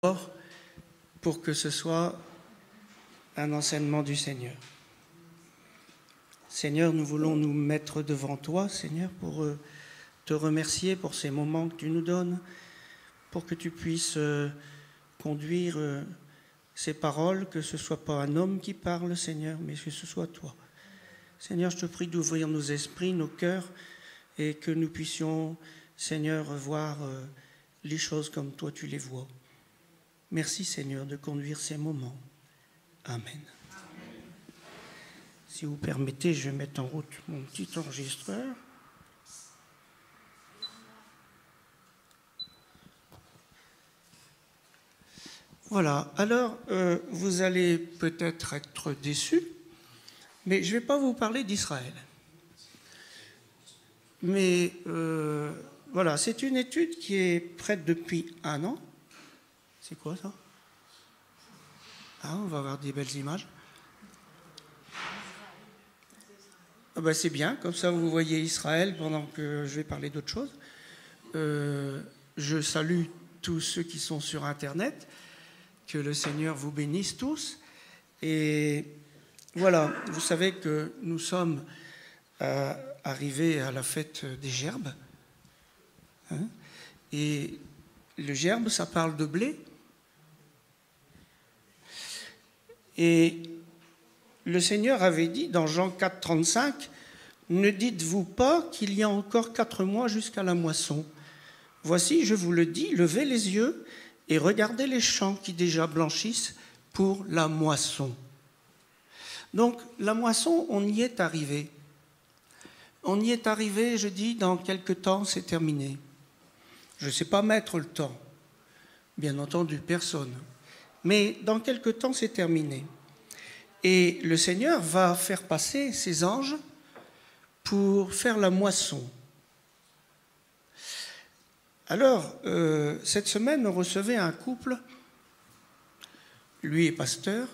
pour que ce soit un enseignement du Seigneur. Seigneur, nous voulons nous mettre devant toi, Seigneur, pour te remercier pour ces moments que tu nous donnes, pour que tu puisses conduire ces paroles, que ce ne soit pas un homme qui parle, Seigneur, mais que ce soit toi. Seigneur, je te prie d'ouvrir nos esprits, nos cœurs, et que nous puissions, Seigneur, voir les choses comme toi tu les vois. Merci, Seigneur, de conduire ces moments. Amen. Amen. Si vous permettez, je vais mettre en route mon petit enregistreur. Voilà, alors vous allez peut-être être déçus, mais je ne vais pas vous parler d'Israël. Mais voilà, c'est une étude qui est prête depuis 1 an. C'est quoi ça? Ah, on va avoir des belles images. Ah ben c'est bien, comme ça vous voyez Israël pendant que je vais parler d'autre chose. Je salue tous ceux qui sont sur Internet, que le Seigneur vous bénisse tous. Et voilà, vous savez que nous sommes arrivés à la fête des gerbes. Hein? Et le gerbe, ça parle de blé. Et le Seigneur avait dit dans Jean 4, 35, « Ne dites-vous pas qu'il y a encore 4 mois jusqu'à la moisson. Voici, je vous le dis, levez les yeux et regardez les champs qui déjà blanchissent pour la moisson. » Donc, la moisson, on y est arrivé. On y est arrivé, je dis, dans quelques temps, c'est terminé. Je ne sais pas mettre le temps, bien entendu, personne. Mais dans quelques temps, c'est terminé. Et le Seigneur va faire passer ses anges pour faire la moisson. Alors, cette semaine, on recevait un couple. Lui est pasteur.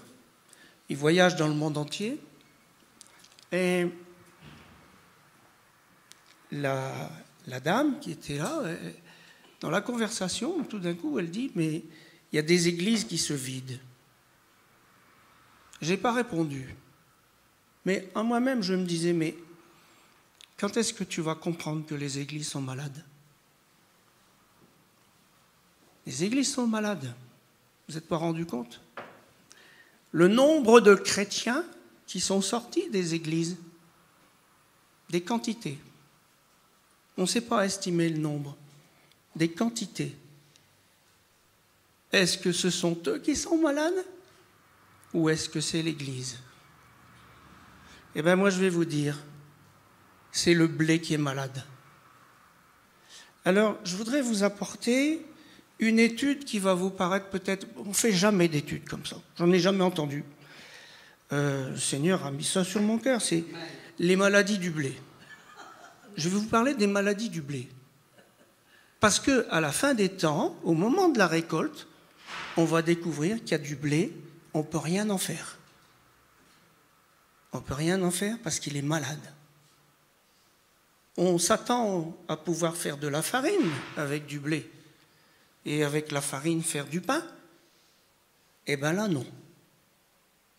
Il voyage dans le monde entier. Et la dame qui était là, dans la conversation, tout d'un coup, elle dit « Mais il y a des églises qui se vident. » Je n'ai pas répondu. Mais en moi-même, je me disais « Mais quand est-ce que tu vas comprendre que les églises sont malades ?» Les églises sont malades. Vous n'êtes pas rendu compte? Le nombre de chrétiens qui sont sortis des églises, des quantités. On ne sait pas estimer le nombre. Des quantités. Est-ce que ce sont eux qui sont malades ou est-ce que c'est l'Église? Eh bien, moi, je vais vous dire, c'est le blé qui est malade. Alors, je voudrais vous apporter une étude qui va vous paraître peut-être... On ne fait jamais d'études comme ça. J'en ai jamais entendu. Le Seigneur a mis ça sur mon cœur. C'est les maladies du blé. Je vais vous parler des maladies du blé. Parce qu'à la fin des temps, au moment de la récolte, on va découvrir qu'il y a du blé, on ne peut rien en faire. On ne peut rien en faire parce qu'il est malade. On s'attend à pouvoir faire de la farine avec du blé et avec la farine faire du pain. Eh bien là, non.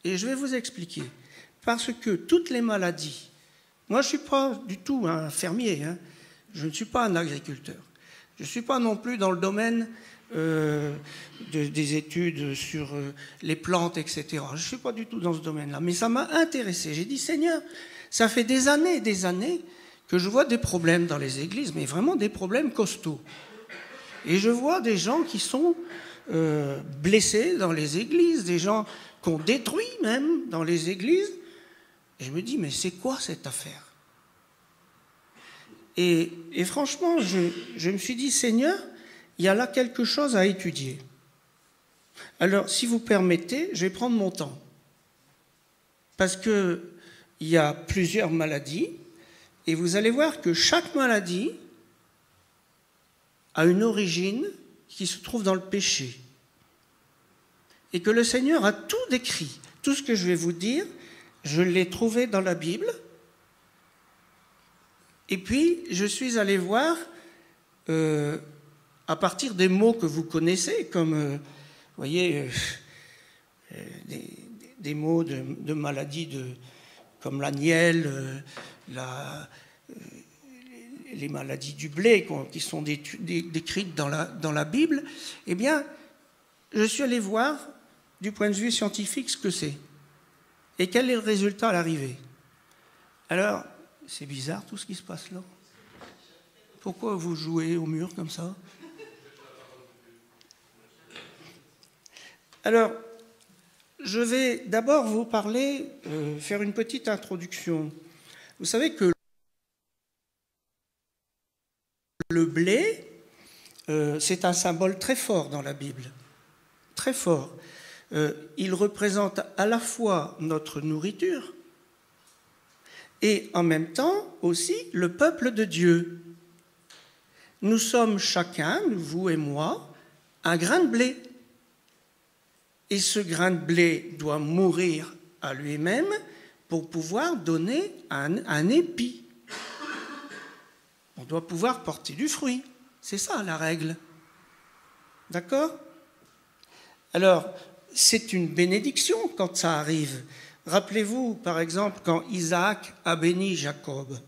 Et je vais vous expliquer. Parce que toutes les maladies, moi je ne suis pas du tout un fermier, hein. Je ne suis pas un agriculteur. Je ne suis pas non plus dans le domaine des études sur les plantes, etc. Je ne suis pas du tout dans ce domaine-là. Mais ça m'a intéressé. J'ai dit, Seigneur, ça fait des années que je vois des problèmes dans les églises, mais vraiment des problèmes costauds. Et je vois des gens qui sont blessés dans les églises, des gens qu'on détruit même dans les églises. Et je me dis, mais c'est quoi cette affaire? Et franchement, je me suis dit, Seigneur, il y a là quelque chose à étudier. Alors, si vous permettez, je vais prendre mon temps. Parce qu'il y a plusieurs maladies, et vous allez voir que chaque maladie a une origine qui se trouve dans le péché. Et que le Seigneur a tout décrit. Tout ce que je vais vous dire, je l'ai trouvé dans la Bible. Et puis, je suis allé voir, à partir des mots que vous connaissez, comme voyez, des mots de maladies comme la nielle, les maladies du blé qui sont décrites dans la Bible, eh bien, je suis allé voir du point de vue scientifique ce que c'est. Et quel est le résultat à l'arrivée? Alors, c'est bizarre tout ce qui se passe là. Pourquoi vous jouez au mur comme ça? Alors, je vais d'abord vous parler, faire une petite introduction. Vous savez que le blé, c'est un symbole très fort dans la Bible. Très fort. Il représente à la fois notre nourriture et en même temps aussi le peuple de Dieu. Nous sommes chacun, vous et moi, un grain de blé. Et ce grain de blé doit mourir à lui-même pour pouvoir donner un épi. On doit pouvoir porter du fruit. C'est ça la règle. D'accord? Alors, c'est une bénédiction quand ça arrive. Rappelez-vous, par exemple, quand Isaac a béni Jacob.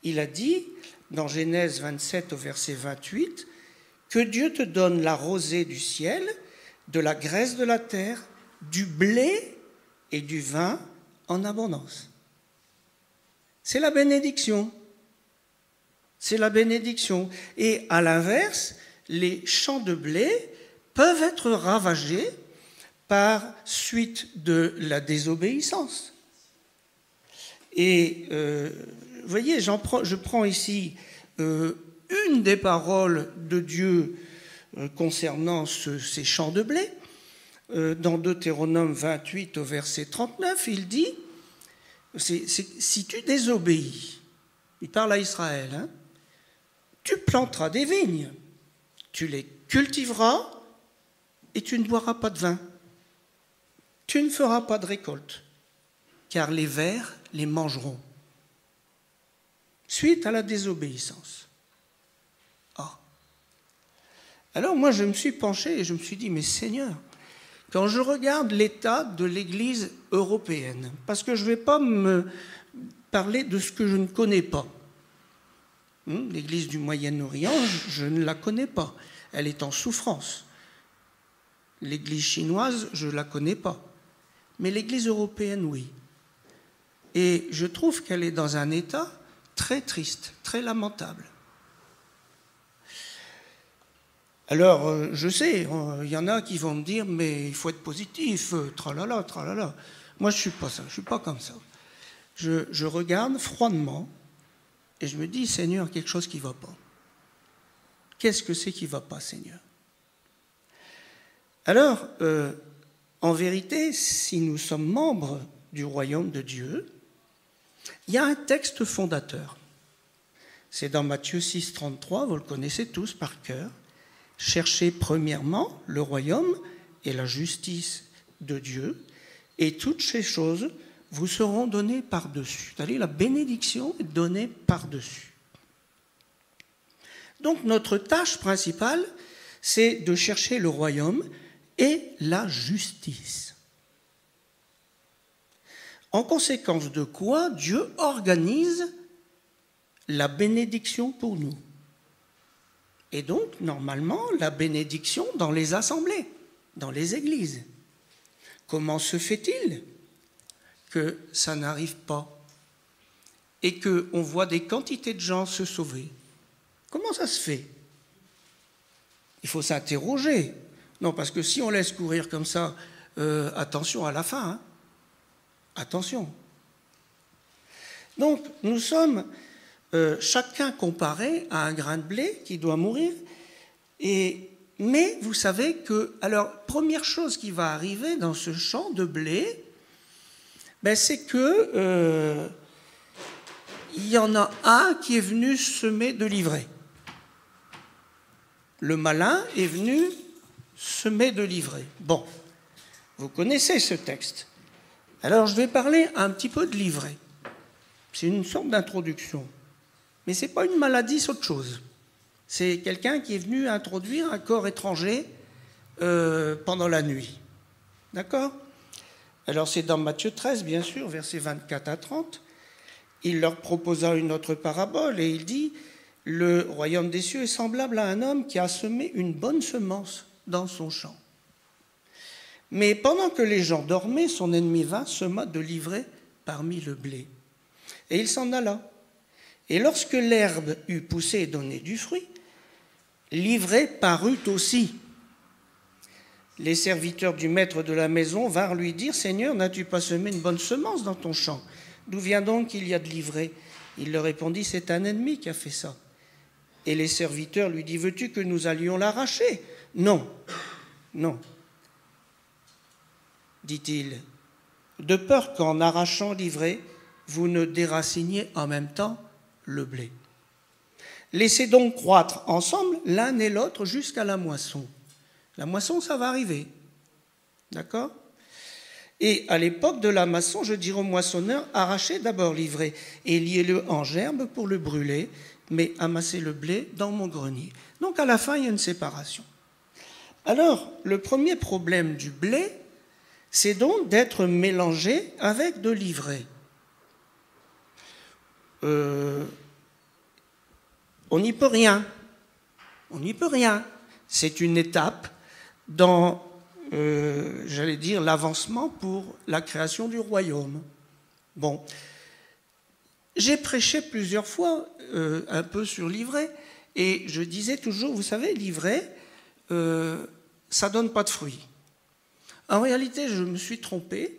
Il a dit, dans Genèse 27 au verset 28, « Que Dieu te donne la rosée du ciel, de la graisse de la terre, du blé et du vin en abondance. » C'est la bénédiction. C'est la bénédiction. Et à l'inverse, les champs de blé peuvent être ravagés par suite de la désobéissance. Et vous voyez, je prends ici une des paroles de Dieu concernant ces champs de blé. Dans Deutéronome 28 au verset 39, il dit, si tu désobéis, il parle à Israël, hein, tu planteras des vignes, tu les cultiveras et tu ne boiras pas de vin. Tu ne feras pas de récolte, car les vers les mangeront. Suite à la désobéissance. Ah. Alors moi je me suis penché et je me suis dit, mais Seigneur, quand je regarde l'état de l'Église européenne, parce que je ne vais pas me parler de ce que je ne connais pas. L'Église du Moyen-Orient, je ne la connais pas. Elle est en souffrance. L'Église chinoise, je ne la connais pas. Mais l'Église européenne, oui. Et je trouve qu'elle est dans un état très triste, très lamentable. Alors, je sais, il y en a qui vont me dire, mais il faut être positif, tralala, tralala. Moi, je ne suis pas ça, je ne suis pas comme ça. Je regarde froidement et je me dis, Seigneur, quelque chose qui ne va pas. Qu'est-ce que c'est qui ne va pas, Seigneur? Alors, en vérité, si nous sommes membres du royaume de Dieu, il y a un texte fondateur. C'est dans Matthieu 6, 33, vous le connaissez tous par cœur. Cherchez premièrement le royaume et la justice de Dieu, et toutes ces choses vous seront données par-dessus. C'est-à-dire la bénédiction est donnée par-dessus. Donc notre tâche principale, c'est de chercher le royaume et la justice. En conséquence de quoi, Dieu organise la bénédiction pour nous. Et donc, normalement, la bénédiction dans les assemblées, dans les églises. Comment se fait-il que ça n'arrive pas et qu'on voit des quantités de gens se sauver? Comment ça se fait? Il faut s'interroger. Non, parce que si on laisse courir comme ça, attention à la fin. Hein. Attention. Donc, nous sommes chacun comparé à un grain de blé qui doit mourir. Mais vous savez que, alors, première chose qui va arriver dans ce champ de blé, ben, c'est que il y en a un qui est venu semer de l'ivraie. Le malin est venu semer de l'ivraie. Bon, vous connaissez ce texte. Alors, je vais parler un petit peu de l'ivraie. C'est une sorte d'introduction. Mais ce n'est pas une maladie, c'est autre chose. C'est quelqu'un qui est venu introduire un corps étranger pendant la nuit. D'accord? Alors c'est dans Matthieu 13, bien sûr, versets 24 à 30. Il leur proposa une autre parabole et il dit « Le royaume des cieux est semblable à un homme qui a semé une bonne semence dans son champ. Mais pendant que les gens dormaient, son ennemi vint, sema de l'ivraie parmi le blé. Et il s'en alla. Et lorsque l'herbe eut poussé et donné du fruit, l'ivraie parut aussi. Les serviteurs du maître de la maison vinrent lui dire « Seigneur, n'as-tu pas semé une bonne semence dans ton champ? D'où vient donc qu'il y a de l'ivraie ?» Il leur répondit « C'est un ennemi qui a fait ça. » Et les serviteurs lui disent « Veux-tu que nous allions l'arracher ?» « Non, non, dit-il, de peur qu'en arrachant l'ivraie, vous ne déraciniez en même temps le blé. Laissez donc croître ensemble l'un et l'autre jusqu'à la moisson. La moisson, ça va arriver. D'accord? Et à l'époque de la moisson, je dirai au moissonneur, arrachez d'abord l'ivraie et liez-le en gerbe pour le brûler, mais amassez le blé dans mon grenier. Donc à la fin, il y a une séparation. Alors, le premier problème du blé, c'est donc d'être mélangé avec de l'ivraie. On n'y peut rien. On n'y peut rien. C'est une étape dans, j'allais dire, l'avancement pour la création du royaume. Bon. J'ai prêché plusieurs fois un peu sur l'ivraie et je disais toujours, vous savez, l'ivraie, ça ne donne pas de fruits. En réalité, je me suis trompé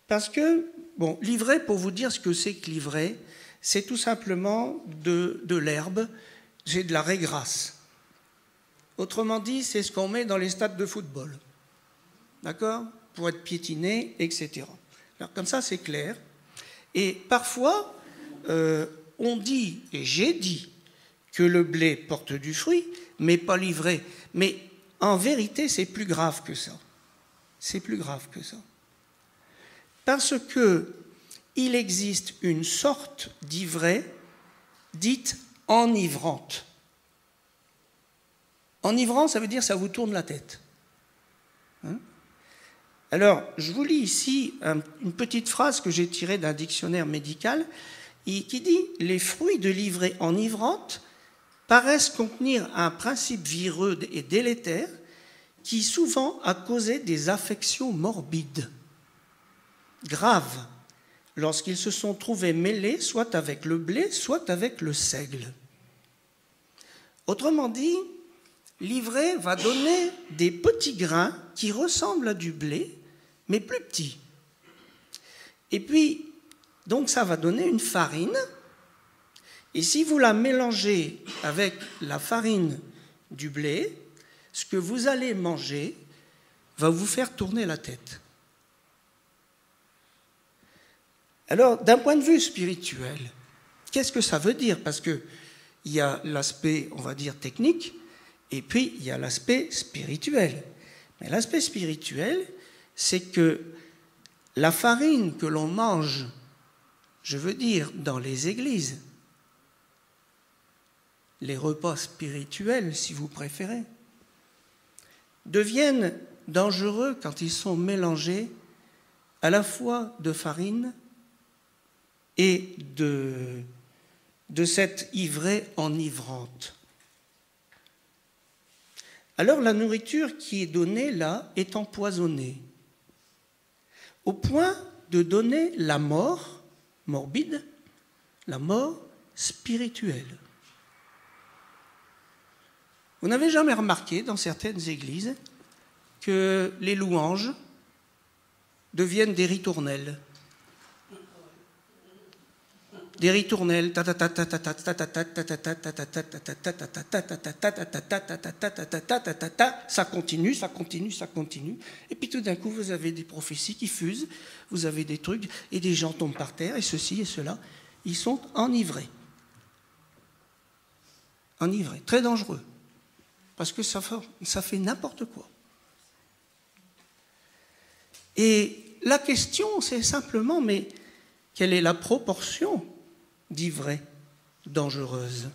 parce que, bon, l'ivraie, pour vous dire ce que c'est que l'ivraie, c'est tout simplement de l'herbe, c'est de la raie grasse. Autrement dit, c'est ce qu'on met dans les stades de football. D'accord? Pour être piétiné, etc. Alors comme ça, c'est clair. Et parfois, on dit, et j'ai dit, que le blé porte du fruit, mais pas l'ivraie. Mais en vérité, c'est plus grave que ça. C'est plus grave que ça. Parce qu'il existe une sorte d'ivraie dite enivrante. Enivrant, ça veut dire ça vous tourne la tête. Hein? Alors, je vous lis ici une petite phrase que j'ai tirée d'un dictionnaire médical qui dit « Les fruits de l'ivraie enivrante paraissent contenir un principe vireux et délétère qui souvent a causé des affections morbides, graves, lorsqu'ils se sont trouvés mêlés soit avec le blé, soit avec le seigle. » Autrement dit, l'ivraie va donner des petits grains qui ressemblent à du blé, mais plus petits. Et puis, donc ça va donner une farine, et si vous la mélangez avec la farine du blé, ce que vous allez manger va vous faire tourner la tête. Alors, d'un point de vue spirituel, qu'est-ce que ça veut dire? Parce qu'il y a l'aspect, on va dire, technique, et puis il y a l'aspect spirituel. Mais l'aspect spirituel, c'est que la farine que l'on mange, je veux dire, dans les églises, les repas spirituels, si vous préférez, deviennent dangereux quand ils sont mélangés à la fois de farine et de cette ivraie enivrante. Alors la nourriture qui est donnée là est empoisonnée, au point de donner la mort morbide, la mort spirituelle. Vous n'avez jamais remarqué dans certaines églises que les louanges deviennent des ritournelles. Des ritournelles, ça continue, ça continue, ça continue. Et puis tout d'un coup, vous avez des prophéties qui fusent, vous avez des trucs, et des gens tombent par terre, et ceci et cela. Ils sont enivrés. Enivrés, très dangereux. Parce que ça fait n'importe quoi. Et la question, c'est simplement, mais quelle est la proportion d'ivraie dangereuse?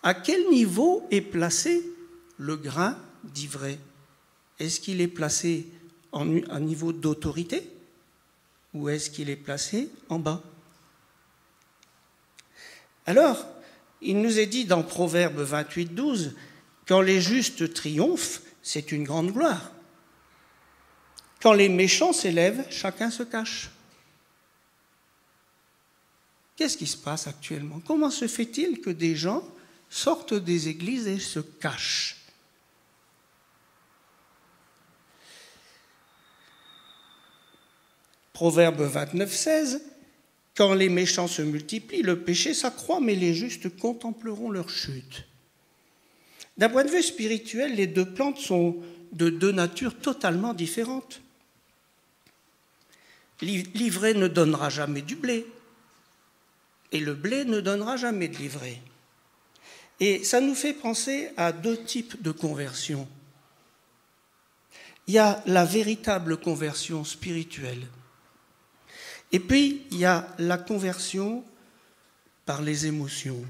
À quel niveau est placé le grain d'ivraie Est-ce qu'il est placé à un niveau d'autorité ou est-ce qu'il est placé en bas? Alors, il nous est dit dans Proverbe 28, 12, « Quand les justes triomphent, c'est une grande gloire. Quand les méchants s'élèvent, chacun se cache. » Qu'est-ce qui se passe actuellement? Comment se fait-il que des gens sortent des églises et se cachent? Proverbe 29, 16, « Quand les méchants se multiplient, le péché s'accroît, mais les justes contempleront leur chute. » D'un point de vue spirituel, les deux plantes sont de deux natures totalement différentes. L'ivraie ne donnera jamais du blé, et le blé ne donnera jamais de l'ivraie. Et ça nous fait penser à deux types de conversion. Il y a la véritable conversion spirituelle. Et puis, il y a la conversion par les émotions.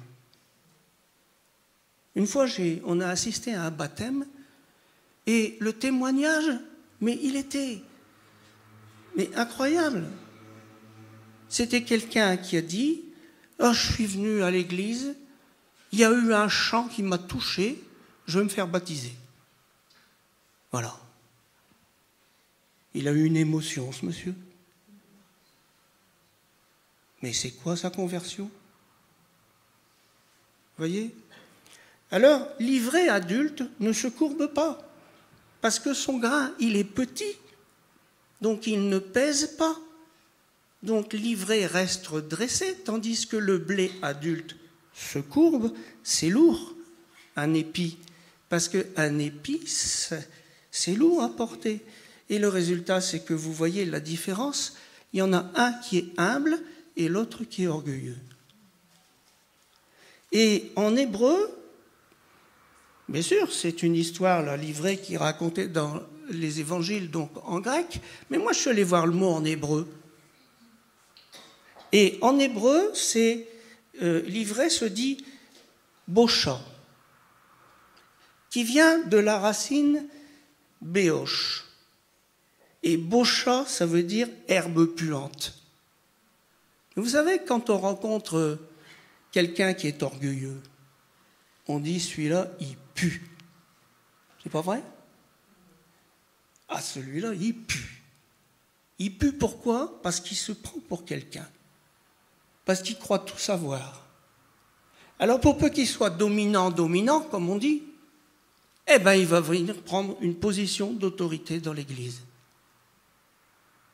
Une fois, on a assisté à un baptême, et le témoignage, mais il était incroyable. C'était quelqu'un qui a dit « Oh, je suis venu à l'église, il y a eu un chant qui m'a touché, je vais me faire baptiser. » Voilà. Il a eu une émotion, ce monsieur. Mais c'est quoi sa conversion? Vous voyez? Alors, l'ivraie adulte ne se courbe pas, parce que son grain, il est petit, donc il ne pèse pas. Donc l'ivraie reste dressée, tandis que le blé adulte se courbe, c'est lourd, un épi, parce qu'un épi, c'est lourd à porter. Et le résultat, c'est que vous voyez la différence, il y en a un qui est humble et l'autre qui est orgueilleux. Et en hébreu, bien sûr, c'est une histoire, la l'ivraie qui est racontée dans les évangiles, donc en grec, mais moi je suis allé voir le mot en hébreu. Et en hébreu, l'ivraie se dit bocha, qui vient de la racine béoche. Et bocha, ça veut dire herbe puante. Vous savez, quand on rencontre quelqu'un qui est orgueilleux, on dit celui-là, il pue. C'est pas vrai? Ah, celui-là, il pue. Il pue pourquoi? Parce qu'il se prend pour quelqu'un. Parce qu'il croit tout savoir. Alors pour peu qu'il soit dominant, comme on dit, eh bien il va venir prendre une position d'autorité dans l'Église.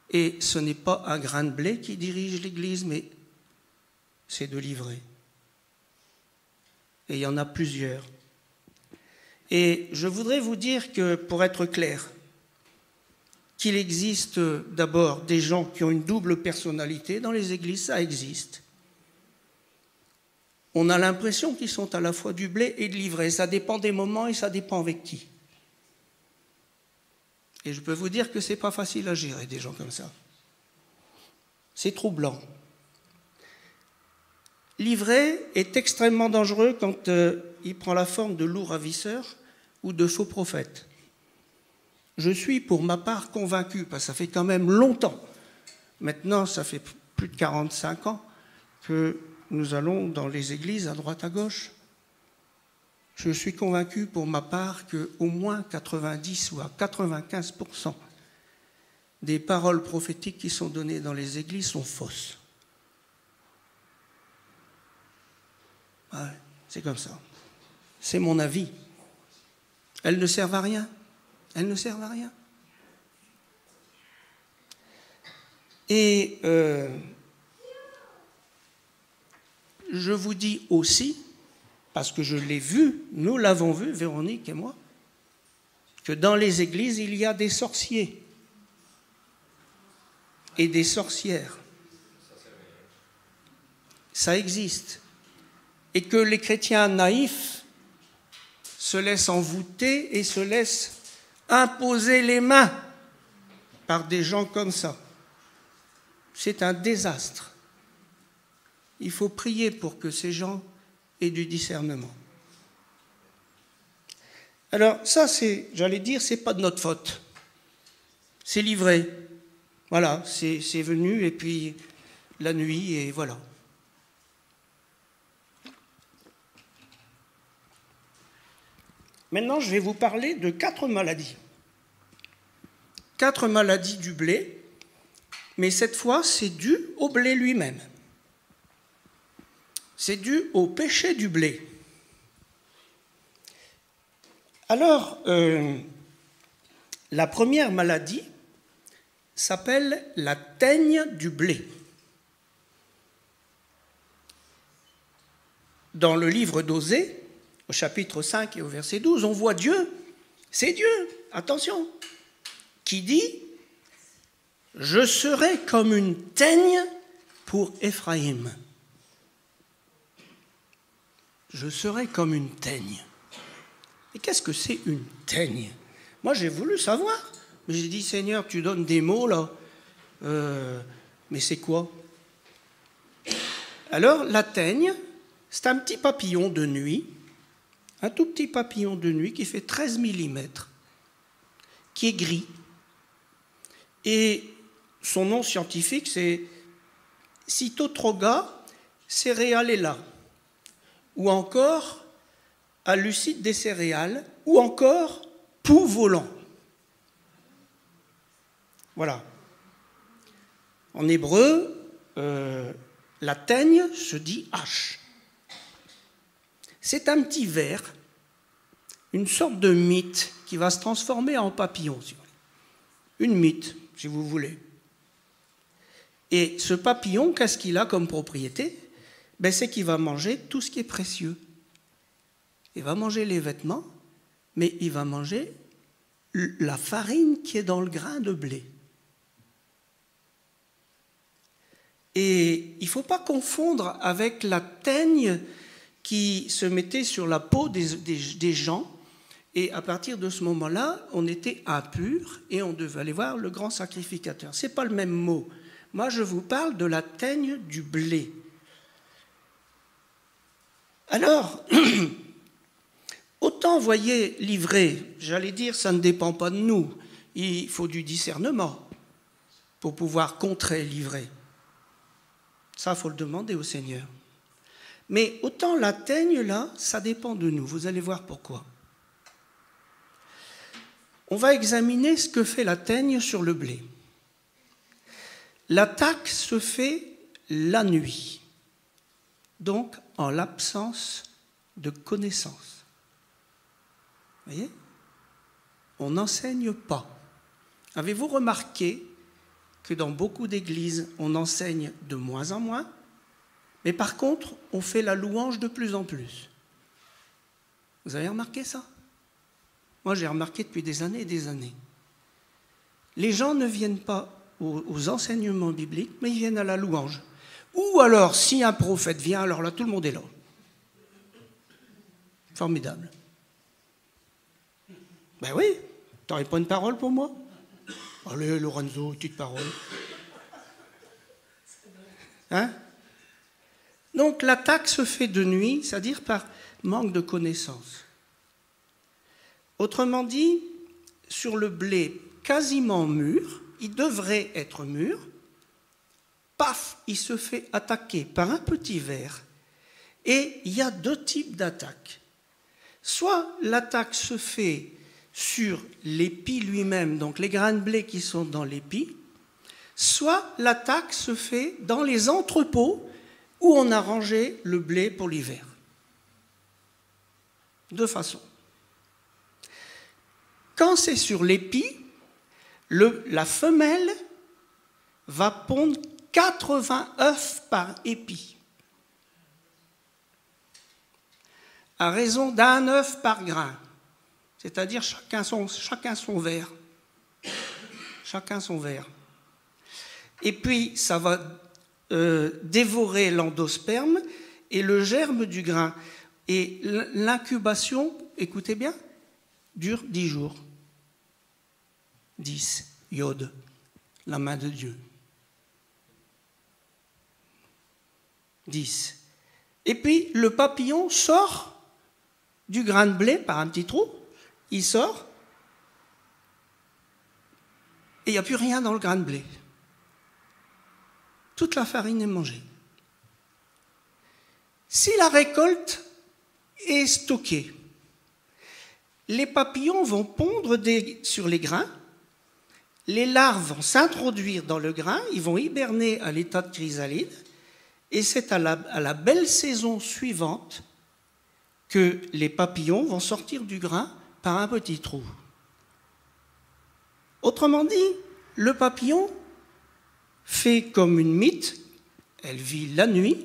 Et ce n'est pas un grain de blé qui dirige l'Église, mais c'est de l'ivraie. Et il y en a plusieurs. Et je voudrais vous dire que, pour être clair, qu'il existe d'abord des gens qui ont une double personnalité dans les églises, ça existe. On a l'impression qu'ils sont à la fois du blé et de l'ivraie. Ça dépend des moments et ça dépend avec qui. Et je peux vous dire que ce n'est pas facile à gérer, des gens comme ça. C'est troublant. L'ivraie est extrêmement dangereux quand il prend la forme de loup ravisseur ou de faux prophète. Je suis pour ma part convaincu, parce que ça fait quand même longtemps, maintenant ça fait plus de 45 ans, que nous allons dans les églises à droite à gauche. Je suis convaincu pour ma part qu'au moins 90 ou à 95% des paroles prophétiques qui sont données dans les églises sont fausses. Ouais, c'est comme ça. C'est mon avis. Elles ne servent à rien. Elles ne servent à rien. Et je vous dis aussi, parce que je l'ai vu, nous l'avons vu, Véronique et moi, que dans les églises, il y a des sorciers et des sorcières. Ça existe. Et que les chrétiens naïfs se laissent envoûter et se laissent imposer les mains par des gens comme ça. C'est un désastre. Il faut prier pour que ces gens aient du discernement. Alors ça, j'allais dire, c'est pas de notre faute. C'est livré. Voilà, c'est venu et puis la nuit et voilà. Maintenant, je vais vous parler de 4 maladies. 4 maladies du blé, mais cette fois, c'est dû au blé lui-même. C'est dû au péché du blé. Alors, la première maladie s'appelle la teigne du blé. Dans le livre d'Osée, au chapitre 5 et au verset 12, on voit Dieu, c'est Dieu, attention, qui dit « Je serai comme une teigne pour Éphraïm ». Je serai comme une teigne. Et qu'est-ce que c'est une teigne? Moi, j'ai voulu savoir, mais j'ai dit « Seigneur, tu donnes des mots là, mais c'est quoi ?» Alors, la teigne, c'est un petit papillon de nuit, un tout petit papillon de nuit qui fait 13 mm, qui est gris. Et son nom scientifique, c'est Cytotroga cerealela, ou encore hallucide des céréales, ou encore pou volant. Voilà. En hébreu, la teigne se dit hache. C'est un petit ver, une sorte de mite qui va se transformer en papillon, si vous voulez. Une mite, si vous voulez. Et ce papillon, qu'est-ce qu'il a comme propriété? C'est qu'il va manger tout ce qui est précieux. Il va manger les vêtements, mais il va manger la farine qui est dans le grain de blé. Et il ne faut pas confondre avec la teigne qui se mettait sur la peau des gens. Et à partir de ce moment-là, on était impur et on devait aller voir le grand sacrificateur. Ce n'est pas le même mot. Moi, je vous parle de la teigne du blé. Alors, autant, voyez, livrer, j'allais dire, ça ne dépend pas de nous. Il faut du discernement pour pouvoir contrer, livrer. Ça, il faut le demander au Seigneur. Mais autant la teigne, là, ça dépend de nous. Vous allez voir pourquoi. On va examiner ce que fait la teigne sur le blé. L'attaque se fait la nuit, donc en l'absence de connaissance. Vous voyez? On n'enseigne pas. Avez-vous remarqué que dans beaucoup d'églises, on enseigne de moins en moins, mais par contre, on fait la louange de plus en plus? Vous avez remarqué ça? Moi, j'ai remarqué depuis des années et des années. Les gens ne viennent pas aux enseignements bibliques, mais ils viennent à la louange. Ou alors, si un prophète vient, alors là, tout le monde est là. Formidable. Ben oui, t'aurais pas une parole pour moi? Allez, Lorenzo, petite parole. Hein? Donc, l'attaque se fait de nuit, c'est-à-dire par manque de connaissance. Autrement dit, sur le blé quasiment mûr, il devrait être mûr, paf, il se fait attaquer par un petit ver. Et il y a 2 types d'attaques. Soit l'attaque se fait sur l'épi lui-même, donc les grains de blé qui sont dans l'épi, soit l'attaque se fait dans les entrepôts où on a rangé le blé pour l'hiver. 2 façons. Quand c'est sur l'épi, la femelle va pondre 80 œufs par épi, à raison d'1 œuf par grain, c'est-à-dire chacun son verre. Chacun son verre. Et puis, ça va dévorer l'endosperme et le germe du grain. Et l'incubation, écoutez bien, dure 10 jours. 10, Yod, la main de Dieu. 10. Et puis, le papillon sort du grain de blé par un petit trou, il sort, et il n'y a plus rien dans le grain de blé. Toute la farine est mangée. Si la récolte est stockée, les papillons vont pondre sur les grains, les larves vont s'introduire dans le grain, ils vont hiberner à l'état de chrysalide, et c'est à la belle saison suivante que les papillons vont sortir du grain par un petit trou. Autrement dit, le papillon fait comme une mythe, elle vit la nuit,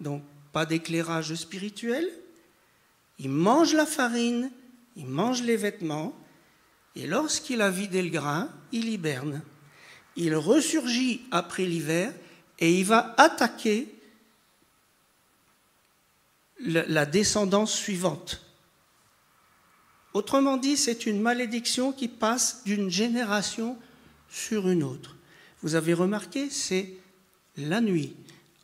donc pas d'éclairage spirituel, il mange la farine, il mange les vêtements, et lorsqu'il a vidé le grain, il hiberne. Il ressurgit après l'hiver et il va attaquer la descendance suivante. Autrement dit, c'est une malédiction qui passe d'une génération sur une autre. Vous avez remarqué, c'est la nuit,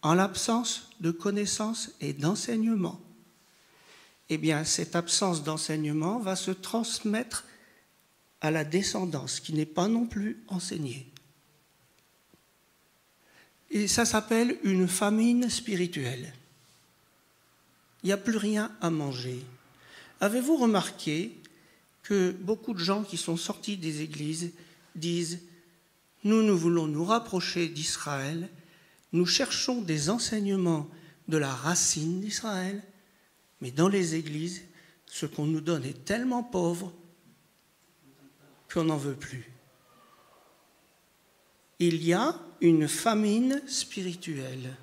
en l'absence de connaissances et d'enseignement. Eh bien, cette absence d'enseignement va se transmettre à la descendance, qui n'est pas non plus enseignée. Et ça s'appelle une famine spirituelle. Il n'y a plus rien à manger. Avez-vous remarqué que beaucoup de gens qui sont sortis des églises disent « Nous voulons nous rapprocher d'Israël, nous cherchons des enseignements de la racine d'Israël, mais dans les églises, ce qu'on nous donne est tellement pauvre qu'on n'en veut plus. » Il y a une famine spirituelle.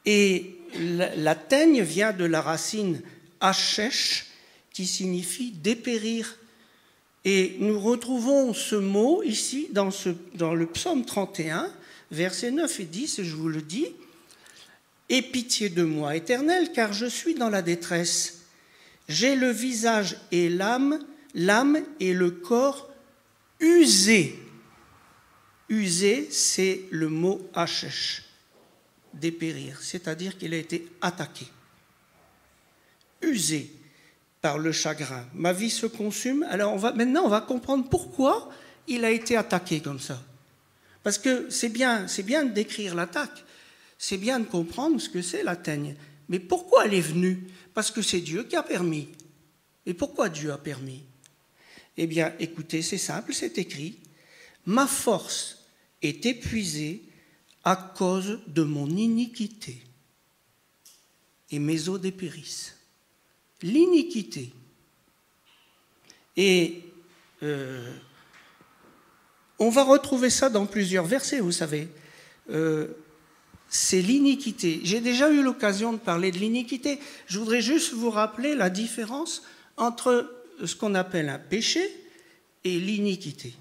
Et la teigne vient de la racine hashesh, qui signifie dépérir. Et nous retrouvons ce mot ici dans le psaume 31, versets 9 et 10, et je vous le dis. « Aie pitié de moi, Éternel, car je suis dans la détresse. J'ai le visage et l'âme et le corps usés. » Usé, c'est le mot hashesh, dépérir, c'est-à-dire qu'il a été attaqué. Usé par le chagrin. Ma vie se consume. Alors maintenant, on va comprendre pourquoi il a été attaqué comme ça. Parce que c'est bien de décrire l'attaque, c'est bien de comprendre ce que c'est la teigne. Mais pourquoi elle est venue? Parce que c'est Dieu qui a permis. Et pourquoi Dieu a permis? Eh bien, écoutez, c'est simple, c'est écrit. Ma force est épuisée à cause de mon iniquité. Et mes os dépérissent. L'iniquité. Et on va retrouver ça dans plusieurs versets, vous savez. C'est l'iniquité. J'ai déjà eu l'occasion de parler de l'iniquité. Je voudrais juste vous rappeler la différence entre ce qu'on appelle un péché et l'iniquité.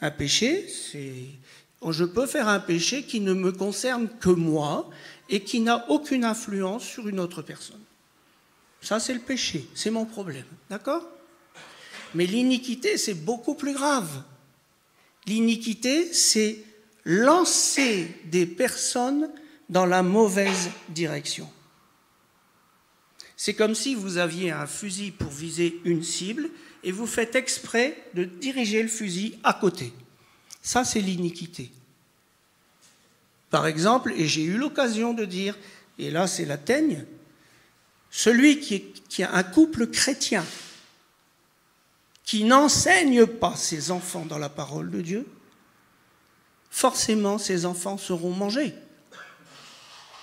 Un péché, c'est... Je peux faire un péché qui ne me concerne que moi et qui n'a aucune influence sur une autre personne. Ça, c'est le péché, c'est mon problème, d'accord? Mais l'iniquité, c'est beaucoup plus grave. L'iniquité, c'est lancer des personnes dans la mauvaise direction. C'est comme si vous aviez un fusil pour viser une cible et vous faites exprès de diriger le fusil à côté. Ça, c'est l'iniquité. Par exemple, et j'ai eu l'occasion de dire, et là c'est la teigne, celui qui a un couple chrétien, qui n'enseigne pas ses enfants dans la parole de Dieu, forcément ses enfants seront mangés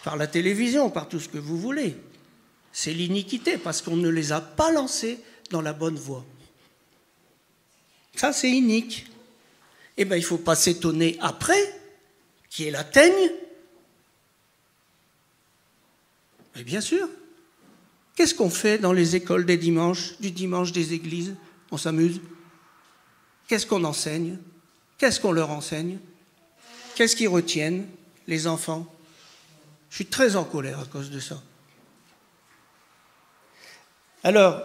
par la télévision, par tout ce que vous voulez. C'est l'iniquité, parce qu'on ne les a pas lancés dans la bonne voie. Ça, c'est inique. Eh bien, il ne faut pas s'étonner après, qui est la teigne. Mais bien sûr. Qu'est-ce qu'on fait dans les écoles du dimanche des églises? On s'amuse. Qu'est-ce qu'on enseigne? Qu'est-ce qu'on leur enseigne? Qu'est-ce qu'ils retiennent, les enfants? Je suis très en colère à cause de ça. Alors,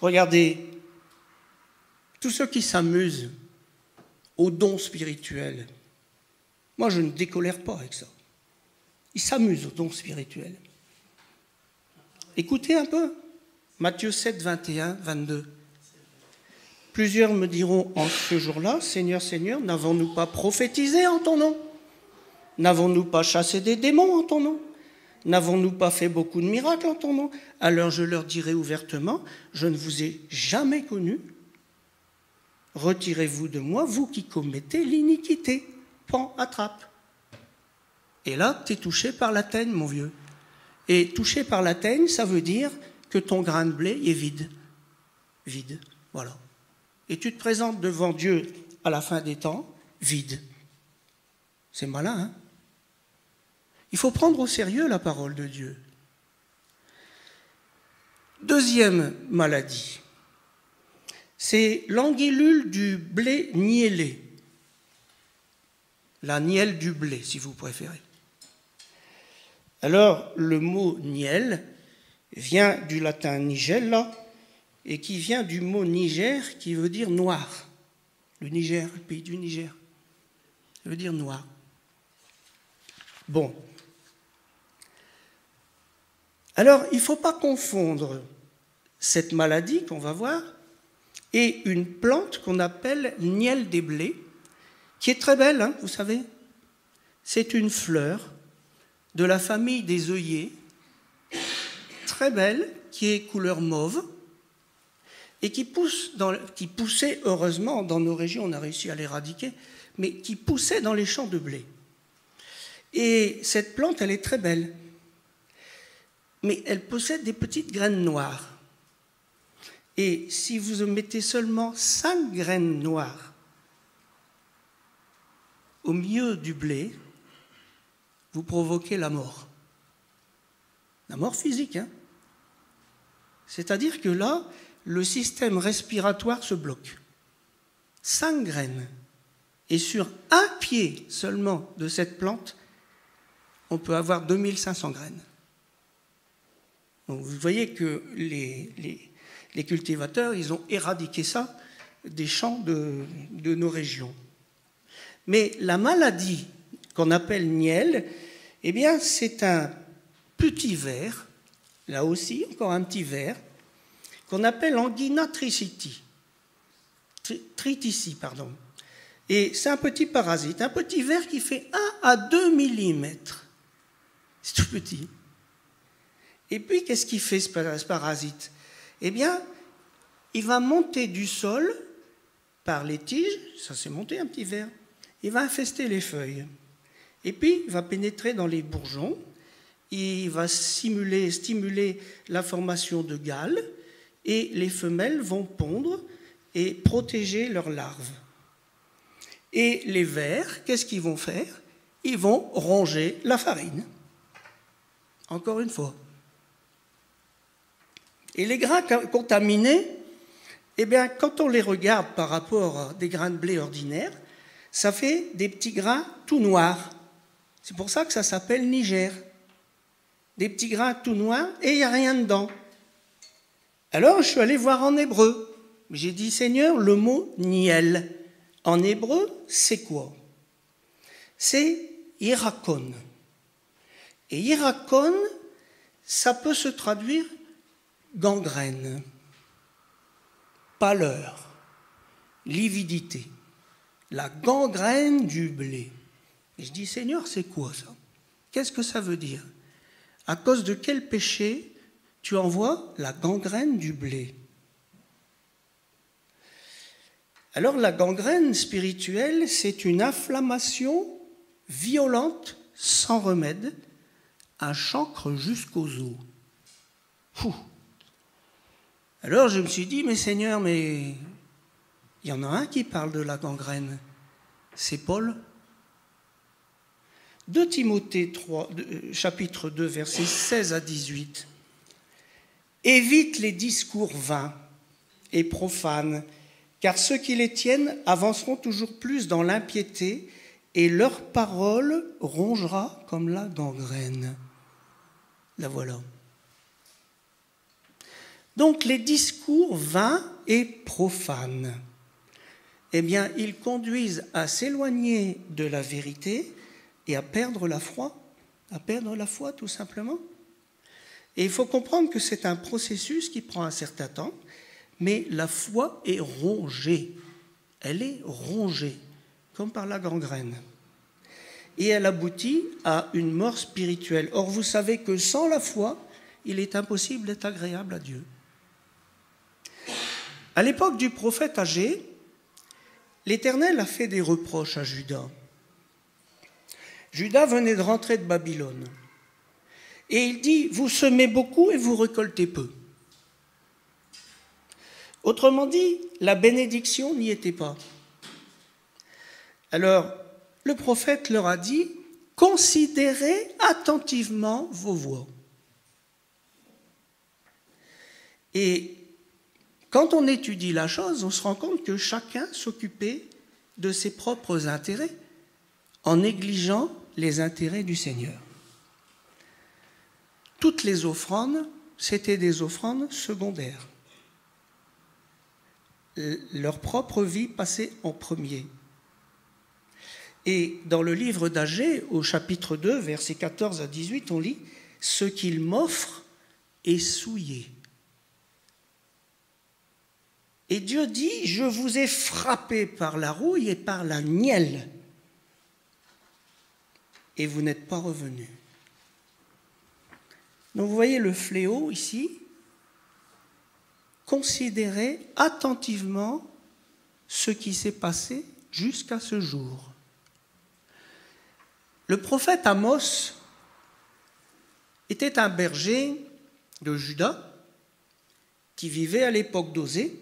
regardez, tous ceux qui s'amusent aux dons spirituels, moi je ne décolère pas avec ça. Ils s'amusent aux dons spirituels. Écoutez un peu. Matthieu 7, 21, 22. Plusieurs me diront en ce jour-là, Seigneur, Seigneur, n'avons-nous pas prophétisé en ton nom? N'avons-nous pas chassé des démons en ton nom? N'avons-nous pas fait beaucoup de miracles en ton nom? Alors je leur dirai ouvertement, je ne vous ai jamais connu. Retirez-vous de moi, vous qui commettez l'iniquité. Pan, attrape. Et là, tu es touché par la teigne, mon vieux. Et touché par la teigne, ça veut dire que ton grain de blé est vide. Vide, voilà. Et tu te présentes devant Dieu à la fin des temps, vide. C'est malin, hein? Il faut prendre au sérieux la parole de Dieu. Deuxième maladie, c'est l'anguillule du blé niellé. La nielle du blé, si vous préférez. Alors, le mot niel vient du latin nigella et qui vient du mot Niger qui veut dire noir. Le Niger, le pays du Niger, ça veut dire noir. Bon. Alors, il ne faut pas confondre cette maladie qu'on va voir et une plante qu'on appelle niel des blés, qui est très belle, hein, vous savez. C'est une fleur de la famille des œillets, très belle, qui est couleur mauve, et qui poussait, heureusement, dans nos régions, on a réussi à l'éradiquer, mais qui poussait dans les champs de blé. Et cette plante, elle est très belle, mais elle possède des petites graines noires. Et si vous mettez seulement 5 graines noires au milieu du blé, vous provoquez la mort. La mort physique, hein. C'est-à-dire que là, le système respiratoire se bloque. 5 graines. Et sur un pied seulement de cette plante, on peut avoir 2500 graines. Donc vous voyez que les cultivateurs, ils ont éradiqué ça des champs de nos régions. Mais la maladie qu'on appelle niel, eh bien, c'est un petit ver, là aussi, encore un petit ver, qu'on appelle Angina triticii. Et c'est un petit parasite, un petit ver qui fait 1 à 2 mm. C'est tout petit. Et puis, qu'est-ce qu'il fait, ce parasite? Eh bien, il va monter du sol par les tiges, ça c'est monté un petit ver, il va infester les feuilles. Et puis, il va pénétrer dans les bourgeons, il va stimuler la formation de galles, et les femelles vont pondre et protéger leurs larves. Et les vers, qu'est-ce qu'ils vont faire? Ils vont ronger la farine. Encore une fois. Et les grains contaminés, eh bien, quand on les regarde par rapport à des grains de blé ordinaires, ça fait des petits grains tout noirs. C'est pour ça que ça s'appelle Niger. Des petits grains tout noirs et il n'y a rien dedans. Alors, je suis allé voir en hébreu. J'ai dit, Seigneur, le mot niel, en hébreu, c'est quoi? C'est hirakon. Et hirakon, ça peut se traduire gangrène, pâleur, lividité, la gangrène du blé. Et je dis, Seigneur, c'est quoi ça? Qu'est-ce que ça veut dire? À cause de quel péché tu envoies la gangrène du blé? Alors la gangrène spirituelle, c'est une inflammation violente, sans remède, un chancre jusqu'aux os. Fou. Alors je me suis dit, mais Seigneur, mais il y en a un qui parle de la gangrène, c'est Paul. 2 Timothée 3, chapitre 2, versets 16 à 18. Évite les discours vains et profanes, car ceux qui les tiennent avanceront toujours plus dans l'impiété et leur parole rongera comme la gangrène. La voilà. Donc les discours vains et profanes, eh bien, ils conduisent à s'éloigner de la vérité et à perdre la foi tout simplement. Et il faut comprendre que c'est un processus qui prend un certain temps, mais la foi est rongée. Elle est rongée, comme par la gangrène. Et elle aboutit à une mort spirituelle. Or, vous savez que sans la foi, il est impossible d'être agréable à Dieu. À l'époque du prophète Agé, l'Éternel a fait des reproches à Juda. Juda venait de rentrer de Babylone. Et il dit, vous semez beaucoup et vous récoltez peu. Autrement dit, la bénédiction n'y était pas. Alors, le prophète leur a dit, considérez attentivement vos voies. Et quand on étudie la chose, on se rend compte que chacun s'occupait de ses propres intérêts en négligeant les intérêts du Seigneur. Toutes les offrandes, c'était des offrandes secondaires. Leur propre vie passait en premier. Et dans le livre d'Agé, au chapitre 2, versets 14 à 18, on lit « Ce qu'il m'offre est souillé ». Et Dieu dit « Je vous ai frappé par la rouille et par la nielle, et vous n'êtes pas revenus. » Donc vous voyez le fléau ici. Considérez attentivement ce qui s'est passé jusqu'à ce jour. Le prophète Amos était un berger de Juda qui vivait à l'époque d'Osée,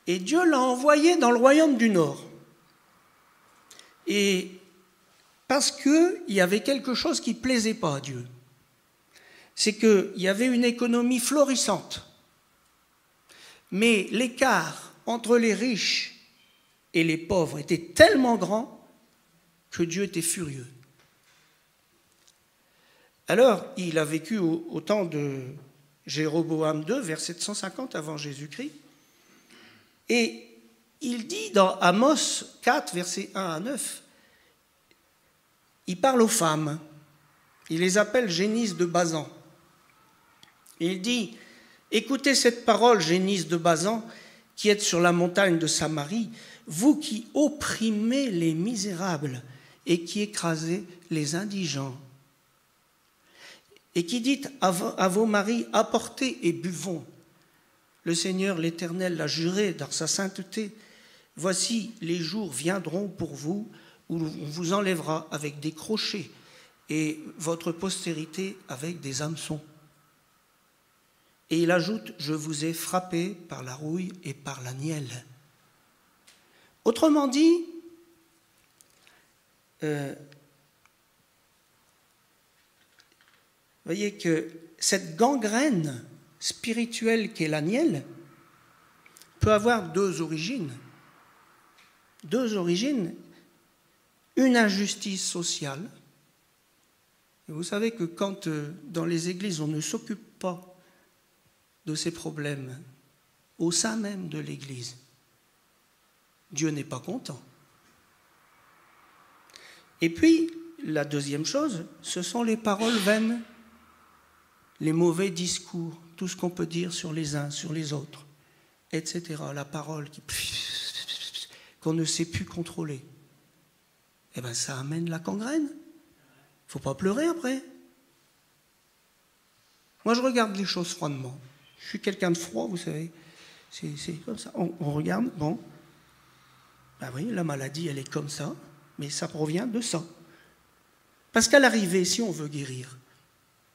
et Dieu l'a envoyé dans le royaume du Nord. Et parce qu'il y avait quelque chose qui ne plaisait pas à Dieu. C'est qu'il y avait une économie florissante. Mais l'écart entre les riches et les pauvres était tellement grand que Dieu était furieux. Alors, il a vécu au temps de Jéroboam II, vers 750 avant Jésus-Christ, et il dit dans Amos 4, versets 1 à 9, il parle aux femmes, il les appelle génisses de Basan. Et il dit, écoutez cette parole, génisses de Basan, qui êtes sur la montagne de Samarie, vous qui opprimez les misérables et qui écrasez les indigents, et qui dites à vos maris, apportez et buvons. Le Seigneur l'Éternel l'a juré dans sa sainteté, voici les jours viendront pour vous où on vous enlèvera avec des crochets et votre postérité avec des hameçons. Et il ajoute, je vous ai frappé par la rouille et par la nielle. Autrement dit, voyez que cette gangrène spirituelle qu'est la nielle peut avoir deux origines. Deux origines, une injustice sociale. Et vous savez que quand dans les églises on ne s'occupe pas de ces problèmes au sein même de l'Église, Dieu n'est pas content. Et puis, la deuxième chose, ce sont les paroles vaines, les mauvais discours, tout ce qu'on peut dire sur les uns, sur les autres, etc. La parole qu'on ne sait plus contrôler. Eh bien, ça amène la gangrène. Il ne faut pas pleurer après. Moi, je regarde les choses froidement. Je suis quelqu'un de froid, vous savez. C'est comme ça. On regarde, bon. Ben oui, la maladie, elle est comme ça, mais ça provient de ça. Parce qu'à l'arrivée, si on veut guérir,